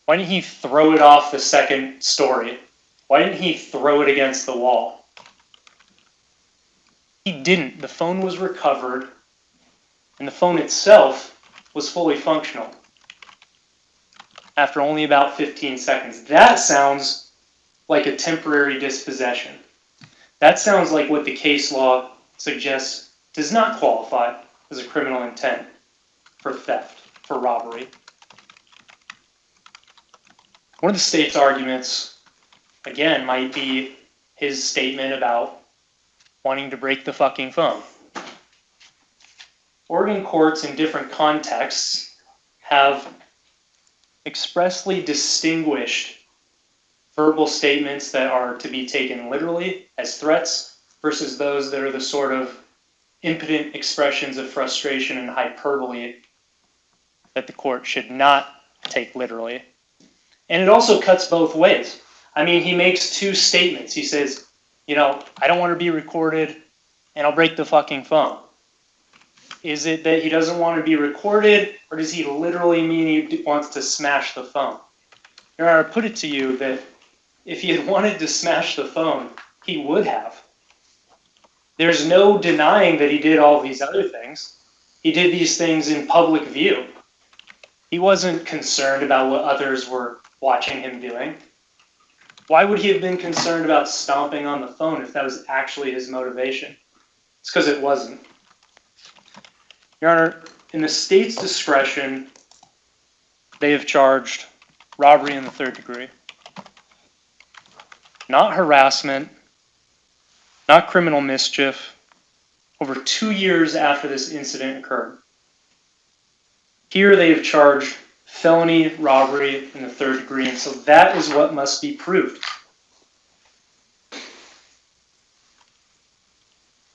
Why didn't he throw it off the second story? Why didn't he throw it against the wall? He didn't. The phone was recovered, and the phone itself was fully functional after only about 15 seconds. That sounds like a temporary dispossession. That sounds like what the case law suggests does not qualify as a criminal intent for theft, for robbery. One of the state's arguments, again, might be his statement about wanting to break the fucking phone. Oregon courts in different contexts have expressly distinguished verbal statements that are to be taken literally as threats versus those that are the sort of impotent expressions of frustration and hyperbole that the court should not take literally. And it also cuts both ways. I mean, he makes two statements. He says, you know, I don't want to be recorded and I'll break the fucking phone. Is it that he doesn't want to be recorded, or does he literally mean he wants to smash the phone? Your Honor, I put it to you that if he had wanted to smash the phone, he would have. There's no denying that he did all these other things. He did these things in public view. He wasn't concerned about what others were watching him doing. Why would he have been concerned about stomping on the phone if that was actually his motivation? It's because it wasn't. Your Honor, in the state's discretion, they have charged robbery in the third degree. Not harassment, not criminal mischief, over 2 years after this incident occurred. Here they have charged felony robbery in the third degree, and so that is what must be proved.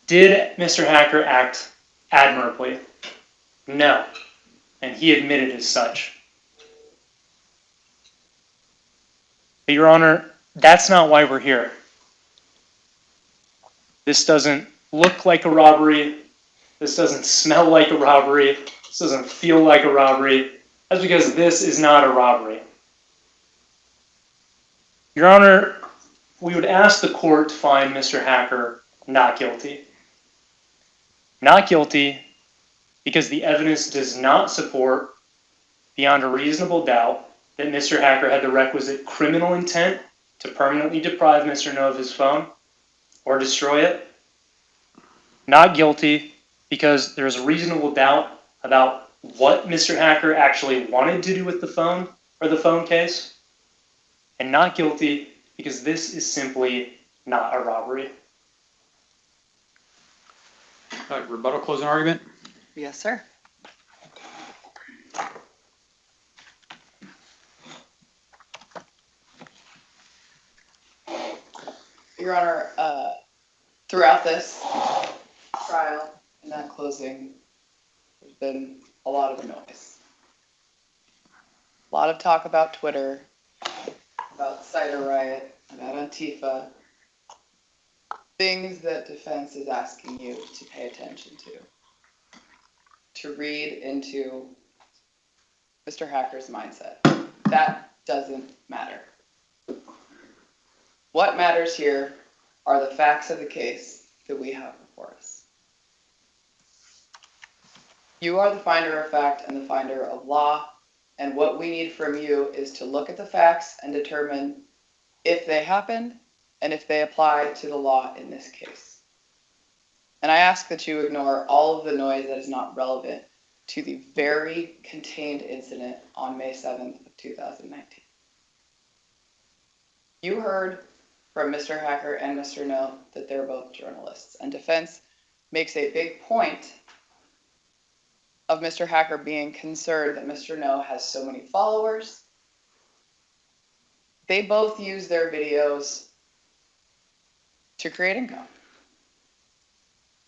Did Mr. Hacker act admirably? No, and he admitted as such. But Your Honor, that's not why we're here. This doesn't look like a robbery. This doesn't smell like a robbery. This doesn't feel like a robbery. That's because this is not a robbery. Your Honor, we would ask the court to find Mr. Hacker not guilty. Not guilty because the evidence does not support, beyond a reasonable doubt, that Mr. Hacker had the requisite criminal intent to permanently deprive Mr. Ngo of his phone or destroy it. Not guilty because there's reasonable doubt about what Mr. Hacker actually wanted to do with the phone or the phone case. And not guilty because this is simply not a robbery.
All right, rebuttal closing argument?
Yes, sir. Your Honor, throughout this trial and that closing, there's been a lot of noise. A lot of talk about Twitter, about Cider Riot, about Antifa, things that defense is asking you to pay attention to read into Mr. Hacker's mindset. That doesn't matter. What matters here are the facts of the case that we have before us. You are the finder of fact and the finder of law, and what we need from you is to look at the facts and determine if they happened and if they apply to the law in this case. And I ask that you ignore all of the noise that is not relevant to the very contained incident on May 7th of 2019. You heard from Mr. Hacker and Mr. Ngo that they're both journalists, and defense makes a big point of Mr. Hacker being concerned that Mr. Ngo has so many followers. They both use their videos to create income.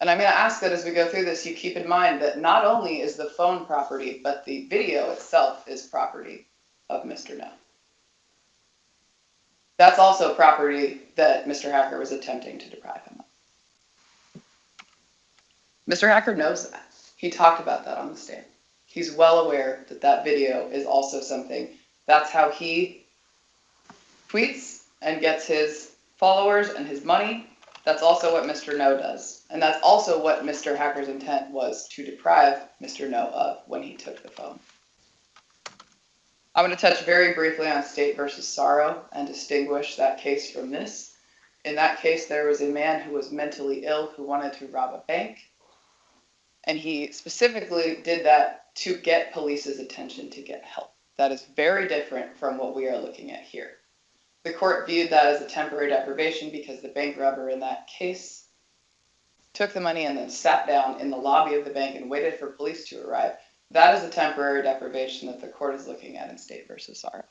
And I'm going to ask that as we go through this, you keep in mind that not only is the phone property, but the video itself is property of Mr. Ngo. That's also property that Mr. Hacker was attempting to deprive him of. Mr. Hacker knows that. He talked about that on the stand. He's well aware that that video is also something That's how he tweets and gets his followers and his money. That's also what Mr. No does. And that's also what Mr. Hacker's intent was to deprive Mr. No of when he took the phone. I'm going to touch very briefly on State versus Sorrow and distinguish that case from this. In that case, there was a man who was mentally ill who wanted to rob a bank. And he specifically did that to get police's attention, to get help. That is very different from what we are looking at here. The court viewed that as a temporary deprivation because the bank robber in that case took the money and then sat down in the lobby of the bank and waited for police to arrive. That is a temporary deprivation that the court is looking at in State versus Sorrow.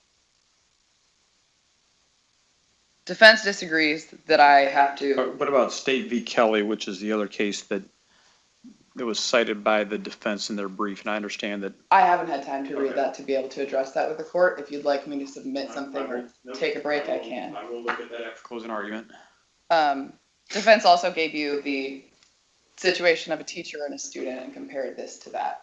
Defense disagrees that I have to.
What about State v. Kelly, which is the other case that was cited by the defense in their brief? And I understand that.
I haven't had time to read that to be able to address that with the court. If you'd like me to submit something or take a break, I can.
I will look at that after closing argument.
Defense also gave you the situation of a teacher and a student and compared this to that.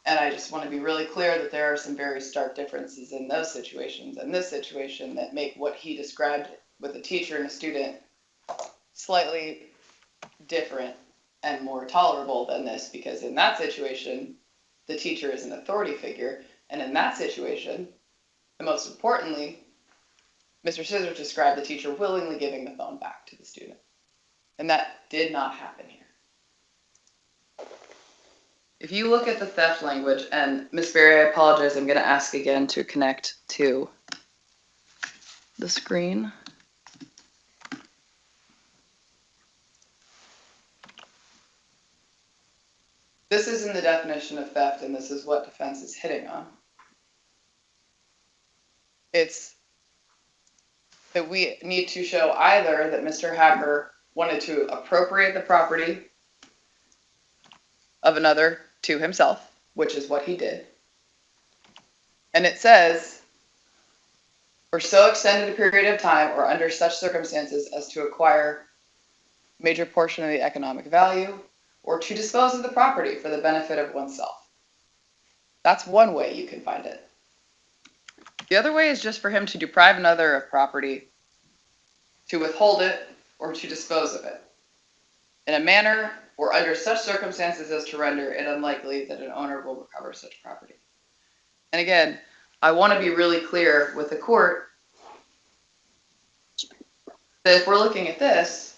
And I just want to be really clear that there are some very stark differences in those situations and this situation that make what he described with a teacher and a student slightly different and more tolerable than this, because in that situation, the teacher is an authority figure. And in that situation, and most importantly, Mr. Scissors described the teacher willingly giving the phone back to the student. And that did not happen here. If you look at the theft language, and Ms. Berry, I apologize, I'm going to ask again to connect to the screen. This is in the definition of theft, and this is what defense is hitting on. It's that we need to show either that Mr. Hacker wanted to appropriate the property of another to himself, which is what he did. And it says, for so extended a period of time or under such circumstances as to acquire major portion of the economic value or to dispose of the property for the benefit of oneself. That's one way you can find it. The other way is just for him to deprive another of property, to withhold it, or to dispose of it in a manner or under such circumstances as to render it unlikely that an owner will recover such property. And again, I want to be really clear with the court that if we're looking at this,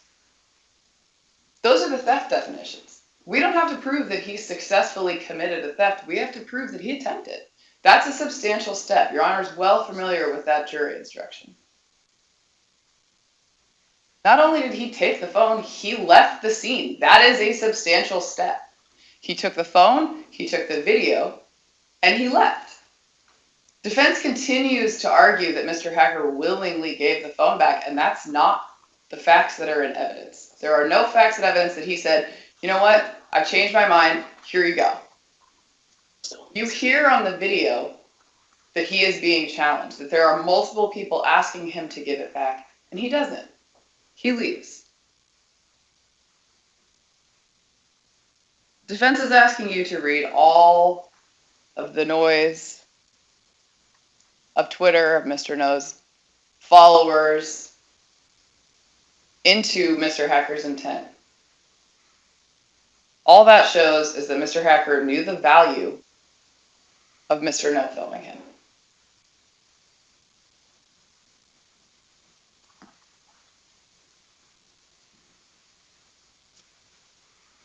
those are the theft definitions. We don't have to prove that he successfully committed a theft. We have to prove that he attempted. That's a substantial step. Your Honor is well familiar with that jury instruction. Not only did he take the phone, he left the scene. That is a substantial step. He took the phone, he took the video, and he left. Defense continues to argue that Mr. Hacker willingly gave the phone back, and that's not the facts that are in evidence. There are no facts and evidence that he said, you know what, I've changed my mind, here you go. You hear on the video that he is being challenged, that there are multiple people asking him to give it back, and he doesn't. He leaves. Defense is asking you to read all of the noise of Twitter, of Mr. No's followers, into Mr. Hacker's intent. All that shows is that Mr. Hacker knew the value of Mr. No filming him.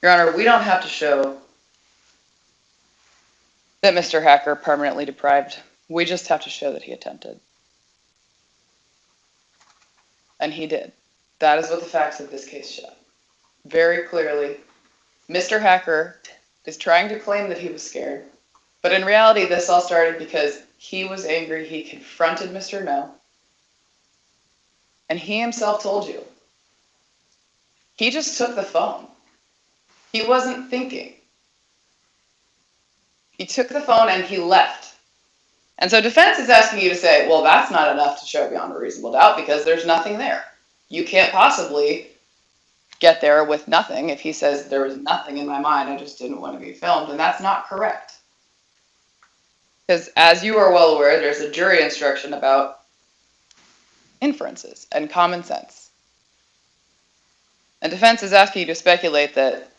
Your Honor, we don't have to show that Mr. Hacker permanently deprived. We just have to show that he attempted. And he did. That is what the facts of this case show. Very clearly, Mr. Hacker is trying to claim that he was scared. But in reality, this all started because he was angry. He confronted Mr. No. And he himself told you. He just took the phone. He wasn't thinking. He took the phone and he left. And so defense is asking you to say, well, that's not enough to show beyond a reasonable doubt because there's nothing there. You can't possibly get there with nothing if he says there was nothing in my mind, I just didn't want to be filmed, and that's not correct. Because as you are well aware, there's a jury instruction about inferences and common sense. And defense is asking you to speculate that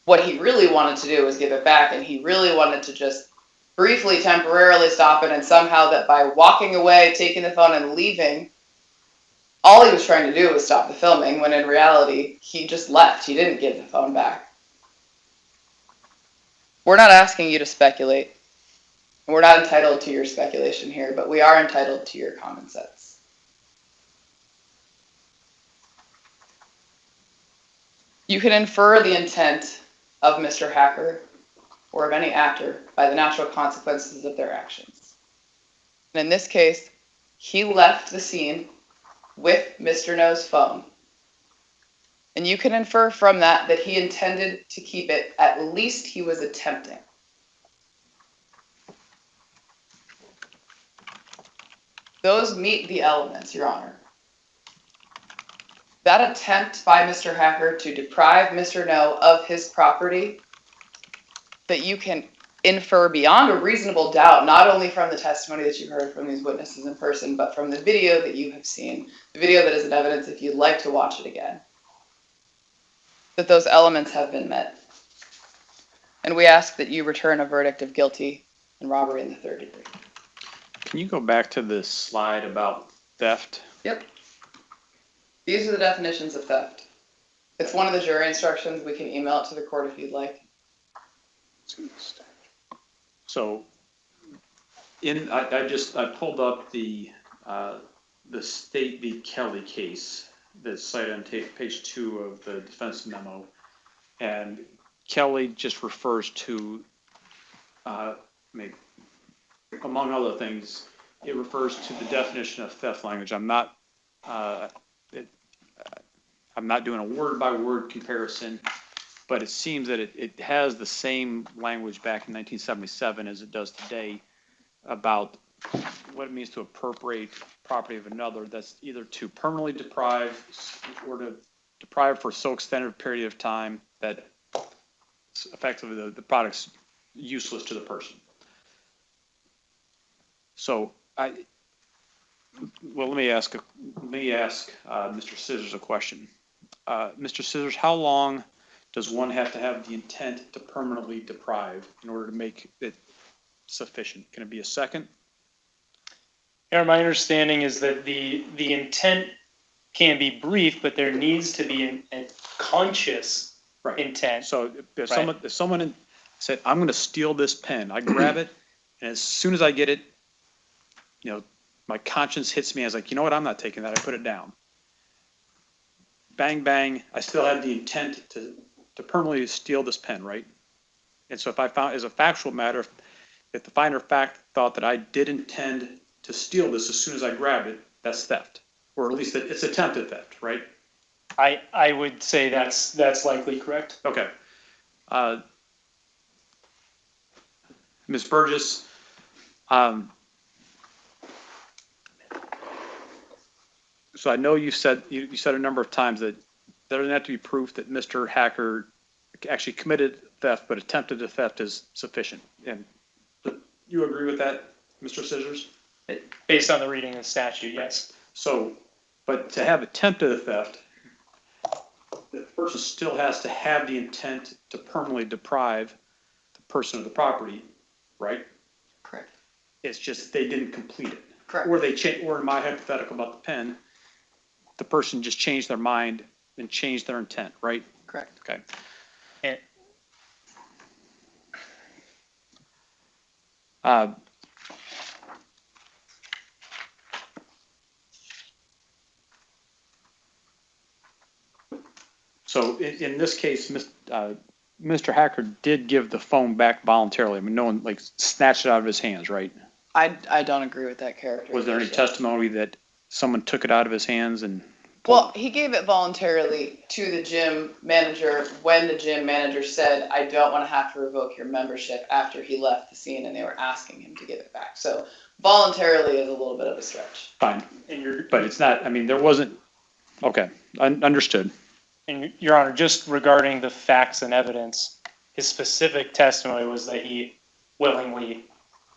what he really wanted to do was give it back, and he really wanted to just briefly, temporarily stop it, and somehow that by walking away, taking the phone, and leaving, all he was trying to do was stop the filming, when in reality, he just left. He didn't give the phone back. We're not asking you to speculate. We're not entitled to your speculation here, but we are entitled to your common sense. You can infer the intent of Mr. Hacker or of any actor by the natural consequences of their actions. And in this case, he left the scene with Mr. No's phone. And you can infer from that that he intended to keep it, at least he was attempting. Those meet the elements, Your Honor. That attempt by Mr. Hacker to deprive Mr. No of his property, that you can infer beyond a reasonable doubt, not only from the testimony that you heard from these witnesses in person, but from the video that you have seen, the video that is in evidence if you'd like to watch it again, that those elements have been met. And we ask that you return a verdict of guilty in robbery in the third degree.
Can you go back to the slide about theft?
Yep. These are the definitions of theft. It's one of the jury instructions. We can email it to the court if you'd like.
So, I pulled up the State v. Kelly case that's cited on page 2 of the defense memo, and Kelly just refers to, among other things, it refers to the definition of theft language. I'm not doing a word-by-word comparison, but it seems that it has the same language back in 1977 as it does today about what it means to appropriate property of another. That's either to permanently deprive or to deprive for so extended a period of time that effectively the product's useless to the person. So let me ask Mr. Scissors a question. Mr. Scissors, how long does one have to have the intent to permanently deprive in order to make it sufficient? Can it be a second?
Yeah, my understanding is that the intent can be brief, but there needs to be a conscious intent.
So if someone said, I'm going to steal this pen, I grab it, and as soon as I get it, my conscience hits me. I was like, you know what? I'm not taking that. I put it down. Bang, bang. I still had the intent to permanently steal this pen, right? And so if I found, as a factual matter, if the finder of fact thought that I did intend to steal this as soon as I grabbed it, that's theft, or at least it's attempted theft, right?
I would say that's likely correct.
Okay. Ms. Burgess, so I know you said a number of times that there doesn't have to be proof that Mr. Hacker actually committed theft, but attempted to theft is sufficient. And you agree with that, Mr. Scissors?
Based on the reading of the statute, yes.
So, but to have attempted theft, the person still has to have the intent to permanently deprive the person of the property, right?
Correct.
It's just they didn't complete it.
Correct.
Or in my hypothetical about the pen, the person just changed their mind and changed their intent, right?
Correct.
Okay. So in this case, Mr. Hacker did give the phone back voluntarily. I mean, no one snatched it out of his hands, right?
I don't agree with that characterization.
Was there any testimony that someone took it out of his hands and?
Well, he gave it voluntarily to the gym manager when the gym manager said, I don't want to have to revoke your membership after he left the scene and they were asking him to give it back. So voluntarily is a little bit of a stretch.
Fine. But it's not, I mean, there wasn't, okay, understood.
And Your Honor, just regarding the facts and evidence, his specific testimony was that he willingly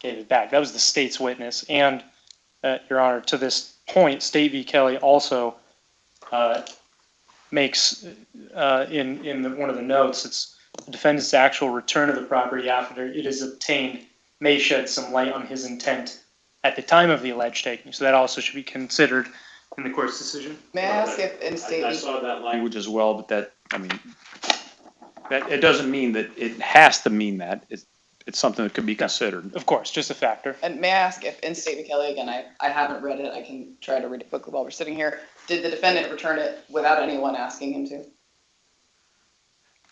gave it back. That was the state's witness. And, Your Honor, to this point, State v. Kelly also makes, in one of the notes, it's the defendant's actual return of the property after it is obtained may shed some light on his intent at the time of the alleged taking. So that also should be considered in the court's decision.
May I ask if in state
I saw that language as well, but that, I mean, that, it doesn't mean that it has to mean that. It's something that could be considered.
Of course, just a factor.
And may I ask if in State v. Kelly, again, I haven't read it, I can try to read it quickly while we're sitting here. Did the defendant return it without anyone asking him to?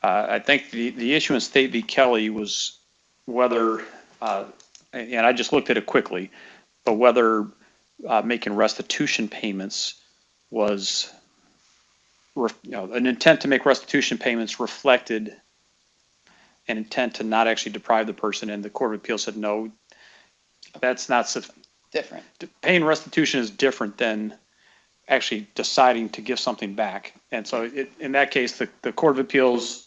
I think the issue in State v. Kelly was whether, and I just looked at it quickly, but whether making restitution payments was, an intent to make restitution payments reflected an intent to not actually deprive the person, and the Court of Appeals said, no, that's not
Different.
paying restitution is different than actually deciding to give something back. And so in that case, the Court of Appeals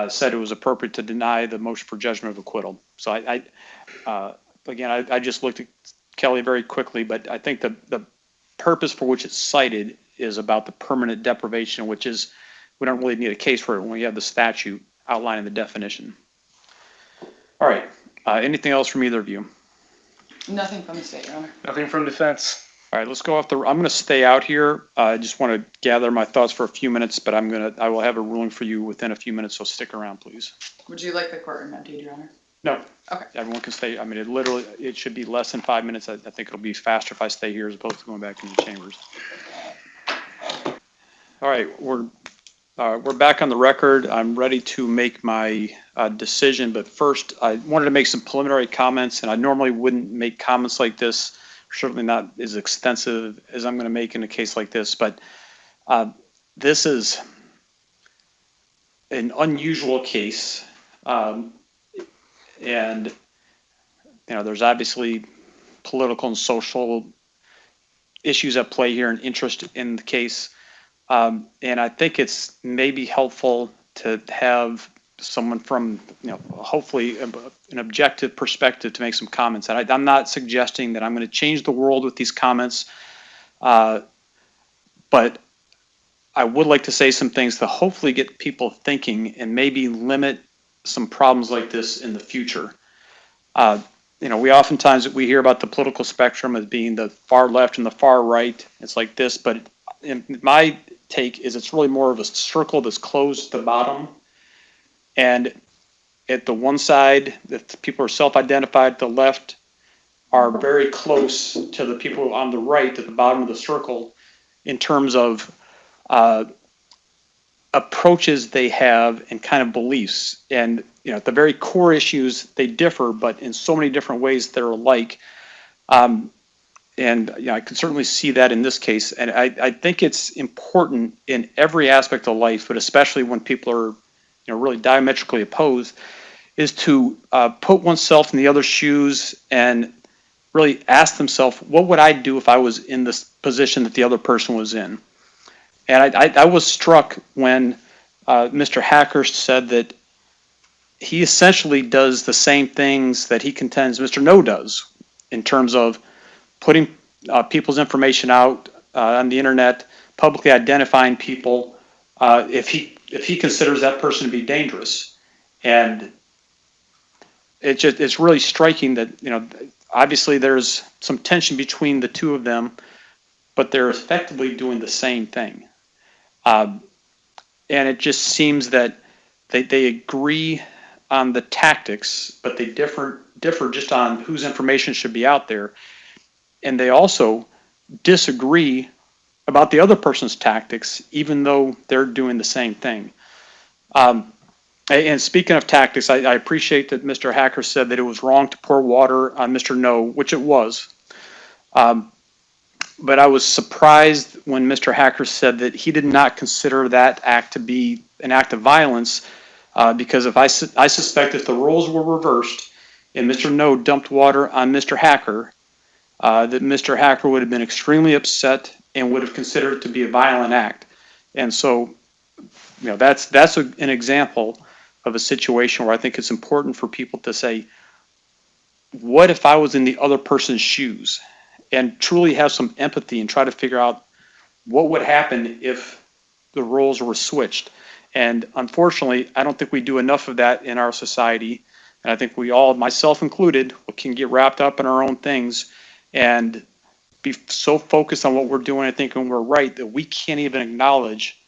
said it was appropriate to deny the motion for judgment of acquittal. So I just looked at Kelly very quickly, but I think the purpose for which it's cited is about the permanent deprivation, which is, we don't really need a case for it when we have the statute outlining the definition. All right, anything else from either of you?
Nothing from the state, Your Honor.
Nothing from defense.
All right, let's go off I'm going to stay out here. I just want to gather my thoughts for a few minutes, but I will have a ruling for you within a few minutes, so stick around, please.
Would you like the courtroom emptied, Your Honor?
No.
Okay.
Everyone can stay. I mean, it should be less than 5 minutes. I think it'll be faster if I stay here as opposed to going back into the chambers. All right, we're back on the record. I'm ready to make my decision, but first I wanted to make some preliminary comments, and I normally wouldn't make comments like this, certainly not as extensive as I'm going to make in a case like this, but this is an unusual case, and there's obviously political and social issues at play here and interest in the case. And I think it's maybe helpful to have someone from, hopefully an objective perspective to make some comments. And I'm not suggesting that I'm going to change the world with these comments, but I would like to say some things to hopefully get people thinking and maybe limit some problems like this in the future. We oftentimes we hear about the political spectrum as being the far left and the far right. It's like this, but in my take is it's really more of a circle that's closed at the bottom, and at the one side that people are self-identified, the left are very close to the people on the right at the bottom of the circle in terms of approaches they have and kind of beliefs. And at the very core issues they differ, but in so many different ways they're alike. And I can certainly see that in this case. And I think it's important in every aspect of life, but especially when people are really diametrically opposed, is to put oneself in the other's shoes and really ask themselves, what would I do if I was in this position that the other person was in? And I was struck when Mr. Hackhurst said that he essentially does the same things that he contends Mr. No does in terms of putting people's information out on the internet, publicly identifying people if he considers that person to be dangerous. And it's really striking that obviously there's some tension between the two of them, but they're effectively doing the same thing. And it just seems that they agree on the tactics, but they differ just on whose information should be out there. And they also disagree about the other person's tactics, even though they're doing the same thing. And speaking of tactics, I appreciate that Mr. Hacker said that it was wrong to pour water on Mr. No, which it was. But I was surprised when Mr. Hacker said that he did not consider that act to be an act of violence, because I suspect if the roles were reversed and Mr. No dumped water on Mr. Hacker, that Mr. Hacker would have been extremely upset and would have considered it to be a violent act. And so, that's an example of a situation where I think it's important for people to say, what if I was in the other person's shoes, and truly have some empathy and try to figure out what would happen if the roles were switched. And unfortunately, I don't think we do enough of that in our society. And I think we all, myself included, can get wrapped up in our own things and be so focused on what we're doing and thinking we're right that we can't even acknowledge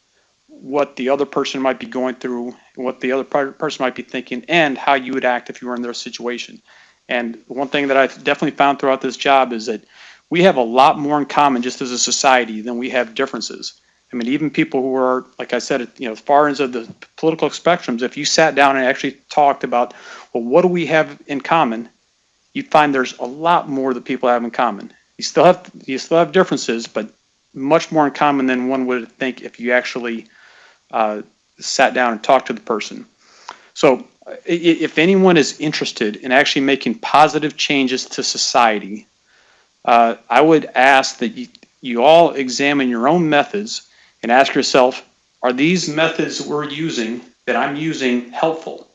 what the other person might be going through, what the other person might be thinking, and how you would act if you were in their situation. And one thing that I've definitely found throughout this job is that we have a lot more in common just as a society than we have differences. I mean, even people who are, like I said, far ends of the political spectrums, if you sat down and actually talked about, well, what do we have in common? You'd find there's a lot more that people have in common. You still have differences, but much more in common than one would think if you actually sat down and talked to the person. So if anyone is interested in actually making positive changes to society, I would ask that you all examine your own methods and ask yourself, are these methods we're using, that I'm using, helpful?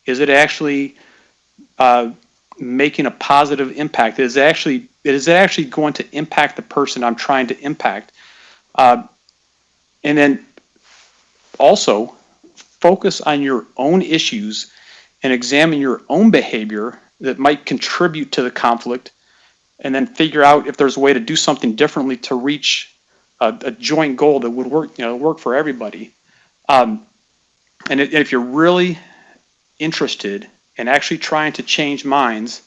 Is it actually making a positive impact? Is it actually going to impact the person I'm trying to impact? And then also focus on your own issues and examine your own behavior that might contribute to the conflict, and then figure out if there's a way to do something differently to reach a joint goal that would work for everybody. And if you're really interested in actually trying to change minds,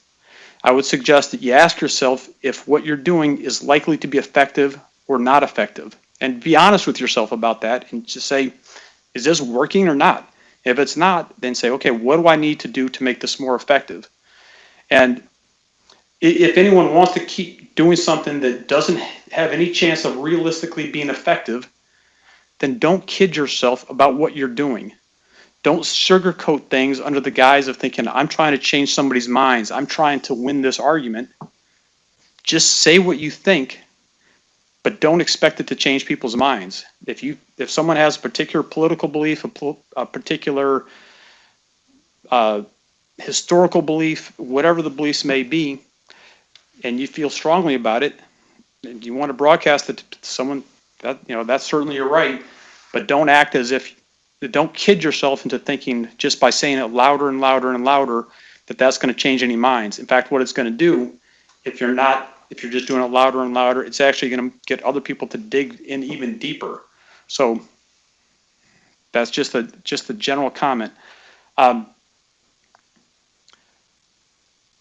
I would suggest that you ask yourself if what you're doing is likely to be effective or not effective, and be honest with yourself about that, and just say, is this working or not? If it's not, then say, okay, what do I need to do to make this more effective? And if anyone wants to keep doing something that doesn't have any chance of realistically being effective, then don't kid yourself about what you're doing. Don't sugarcoat things under the guise of thinking, I'm trying to change somebody's minds, I'm trying to win this argument. Just say what you think, but don't expect it to change people's minds. If someone has a particular political belief, a particular historical belief, whatever the beliefs may be, and you feel strongly about it, and you want to broadcast it to someone, that's certainly your right, but don't act as if, don't kid yourself into thinking just by saying it louder and louder and louder that that's going to change any minds. In fact, what it's going to do, if you're just doing it louder and louder, it's actually going to get other people to dig in even deeper. So that's just a general comment. And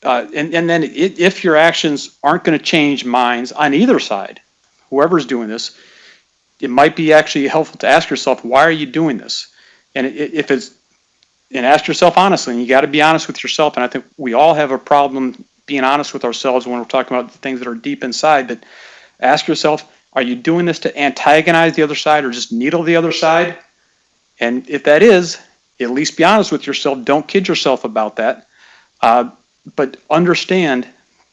then if your actions aren't going to change minds on either side, whoever's doing this, it might be actually helpful to ask yourself, why are you doing this? And ask yourself honestly, and you got to be honest with yourself. And I think we all have a problem being honest with ourselves when we're talking about things that are deep inside. But ask yourself, are you doing this to antagonize the other side or just needle the other side? And if that is, at least be honest with yourself. Don't kid yourself about that. But understand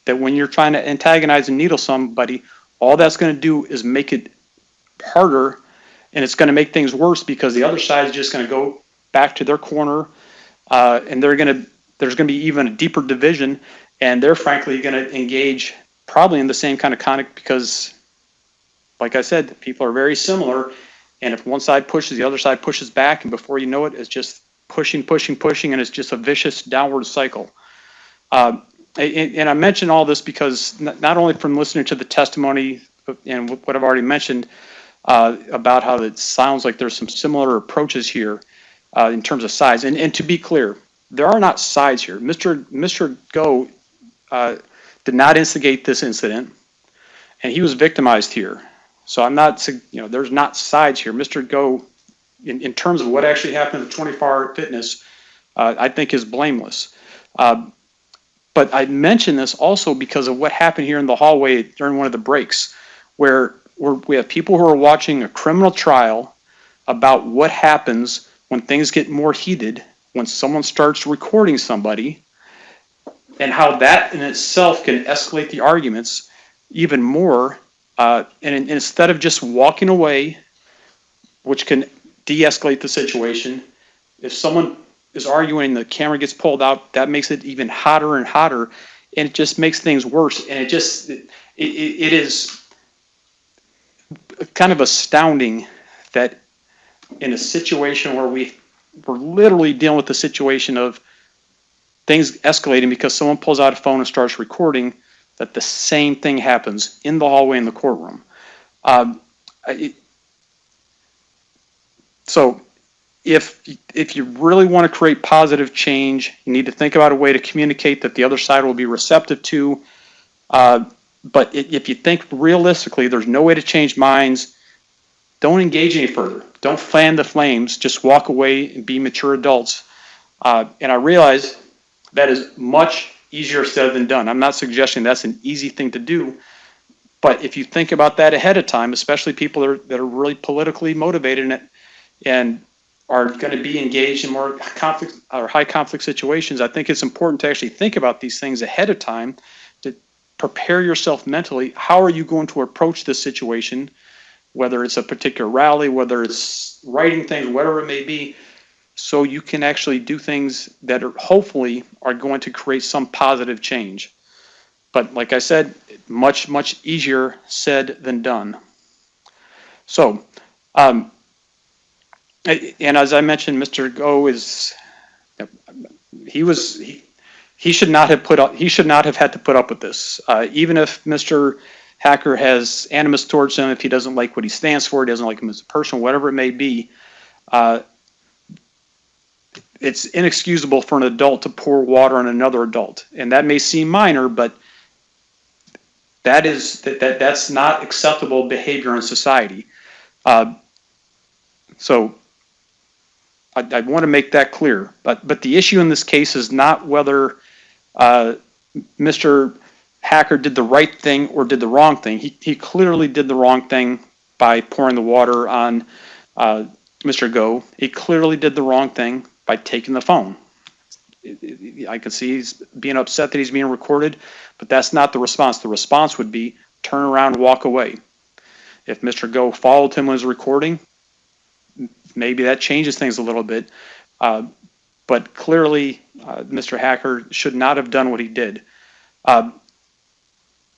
that when you're trying to antagonize and needle somebody, all that's going to do is make it harder, and it's going to make things worse because the other side is just going to go back to their corner, and there's going to be even a deeper division, and they're frankly going to engage probably in the same kind of conflict because, like I said, people are very similar, and if one side pushes, the other side pushes back, and before you know it, it's just pushing, and it's just a vicious downward cycle. And I mention all this because not only from listening to the testimony and what I've already mentioned about how it sounds like there's some similar approaches here in terms of sides. And to be clear, there are not sides here. Mr. Ngo did not instigate this incident, and he was victimized here. So I'm not, there's not sides here. Mr. Ngo, in terms of what actually happened at 24-hour fitness, I think is blameless. But I mention this also because of what happened here in the hallway during one of the breaks, where we have people who are watching a criminal trial about what happens when things get more heated, when someone starts recording somebody, and how that in itself can escalate the arguments even more. And instead of just walking away, which can de-escalate the situation, if someone is arguing, the camera gets pulled out, that makes it even hotter and hotter. and it just makes things worse. And it is kind of astounding that in a situation where we're literally dealing with the situation of things escalating because someone pulls out a phone and starts recording, that the same thing happens in the hallway in the courtroom. So if you really want to create positive change, you need to think about a way to communicate that the other side will be receptive to. But if you think realistically, there's no way to change minds, don't engage any further. Don't fan the flames. Just walk away and be mature adults. And I realize that is much easier said than done. I'm not suggesting that's an easy thing to do. But if you think about that ahead of time, especially people that are really politically motivated in it and are going to be engaged in more conflict or high conflict situations, I think it's important to actually think about these things ahead of time to prepare yourself mentally. How are you going to approach this situation, whether it's a particular rally, whether it's writing things, whatever it may be, so you can actually do things that are hopefully are going to create some positive change. But like I said, much, much easier said than done. So, and as I mentioned, Mr. Ngo he should not have had to put up with this. Even if Mr. Hacker has animus towards him, if he doesn't like what he stands for, he doesn't like him as a person, whatever it may be, it's inexcusable for an adult to pour water on another adult. And that may seem minor, but that's not acceptable behavior in society. So I want to make that clear. But the issue in this case is not whether Mr. Hacker did the right thing or did the wrong thing. He clearly did the wrong thing by pouring the water on Mr. Ngo. He clearly did the wrong thing by taking the phone. I can see he's being upset that he's being recorded, but that's not the response. The response would be turn around and walk away. If Mr. Ngo followed him when he was recording, maybe that changes things a little bit. But clearly, Mr. Hacker should not have done what he did. But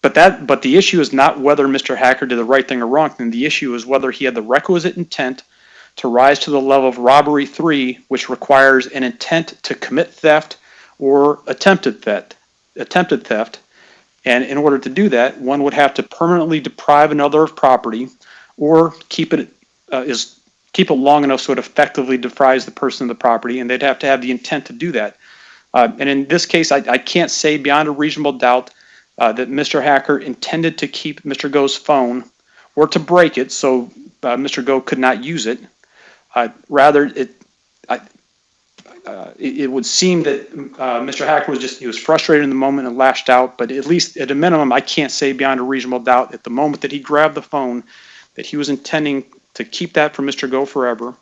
the issue is not whether Mr. Hacker did the right thing or wrong thing. The issue is whether he had the requisite intent to rise to the level of robbery 3, which requires an intent to commit theft or attempted theft. And in order to do that, one would have to permanently deprive another of property or keep it long enough so it effectively deprives the person of the property, and they'd have to have the intent to do that. And in this case, I can't say beyond a reasonable doubt that Mr. Hacker intended to keep Mr. Ngo's phone or to break it so Mr. Ngo could not use it. Rather, it would seem that Mr. Hacker he was frustrated in the moment and lashed out, but at least at a minimum, I can't say beyond a reasonable doubt at the moment that he grabbed the phone that he was intending to keep that from Mr. Ngo forever,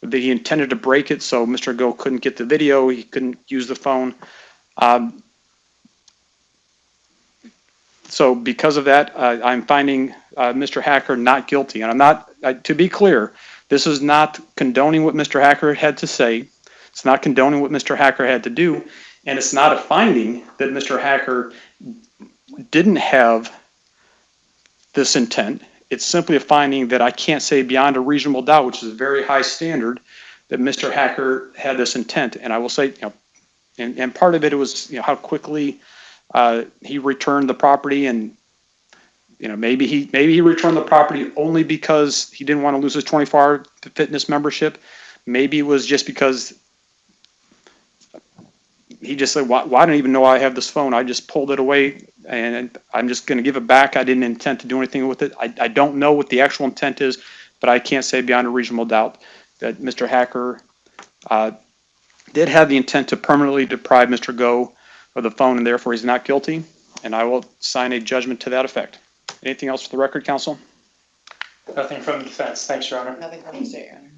that he intended to break it so Mr. Ngo couldn't get the video, he couldn't use the phone. So because of that, I'm finding Mr. Hacker not guilty. And I'm not, to be clear, this is not condoning what Mr. Hacker had to say. It's not condoning what Mr. Hacker had to do. And it's not a finding that Mr. Hacker didn't have this intent. It's simply a finding that I can't say beyond a reasonable doubt, which is a very high standard, that Mr. Hacker had this intent. And I will say, and part of it was, how quickly he returned the property, and maybe he returned the property only because he didn't want to lose his 24-hour fitness membership. Maybe it was just because he just said, "Why don't I even know I have this phone? I just pulled it away, and I'm just going to give it back. I didn't intend to do anything with it." I don't know what the actual intent is, but I can't say beyond a reasonable doubt that Mr. Hacker did have the intent to permanently deprive Mr. Ngo of the phone, and therefore he's not guilty. And I will sign a judgment to that effect. Anything else for the record, counsel?
Nothing from the defense. Thanks, Your Honor.
Nothing from the state, Your Honor.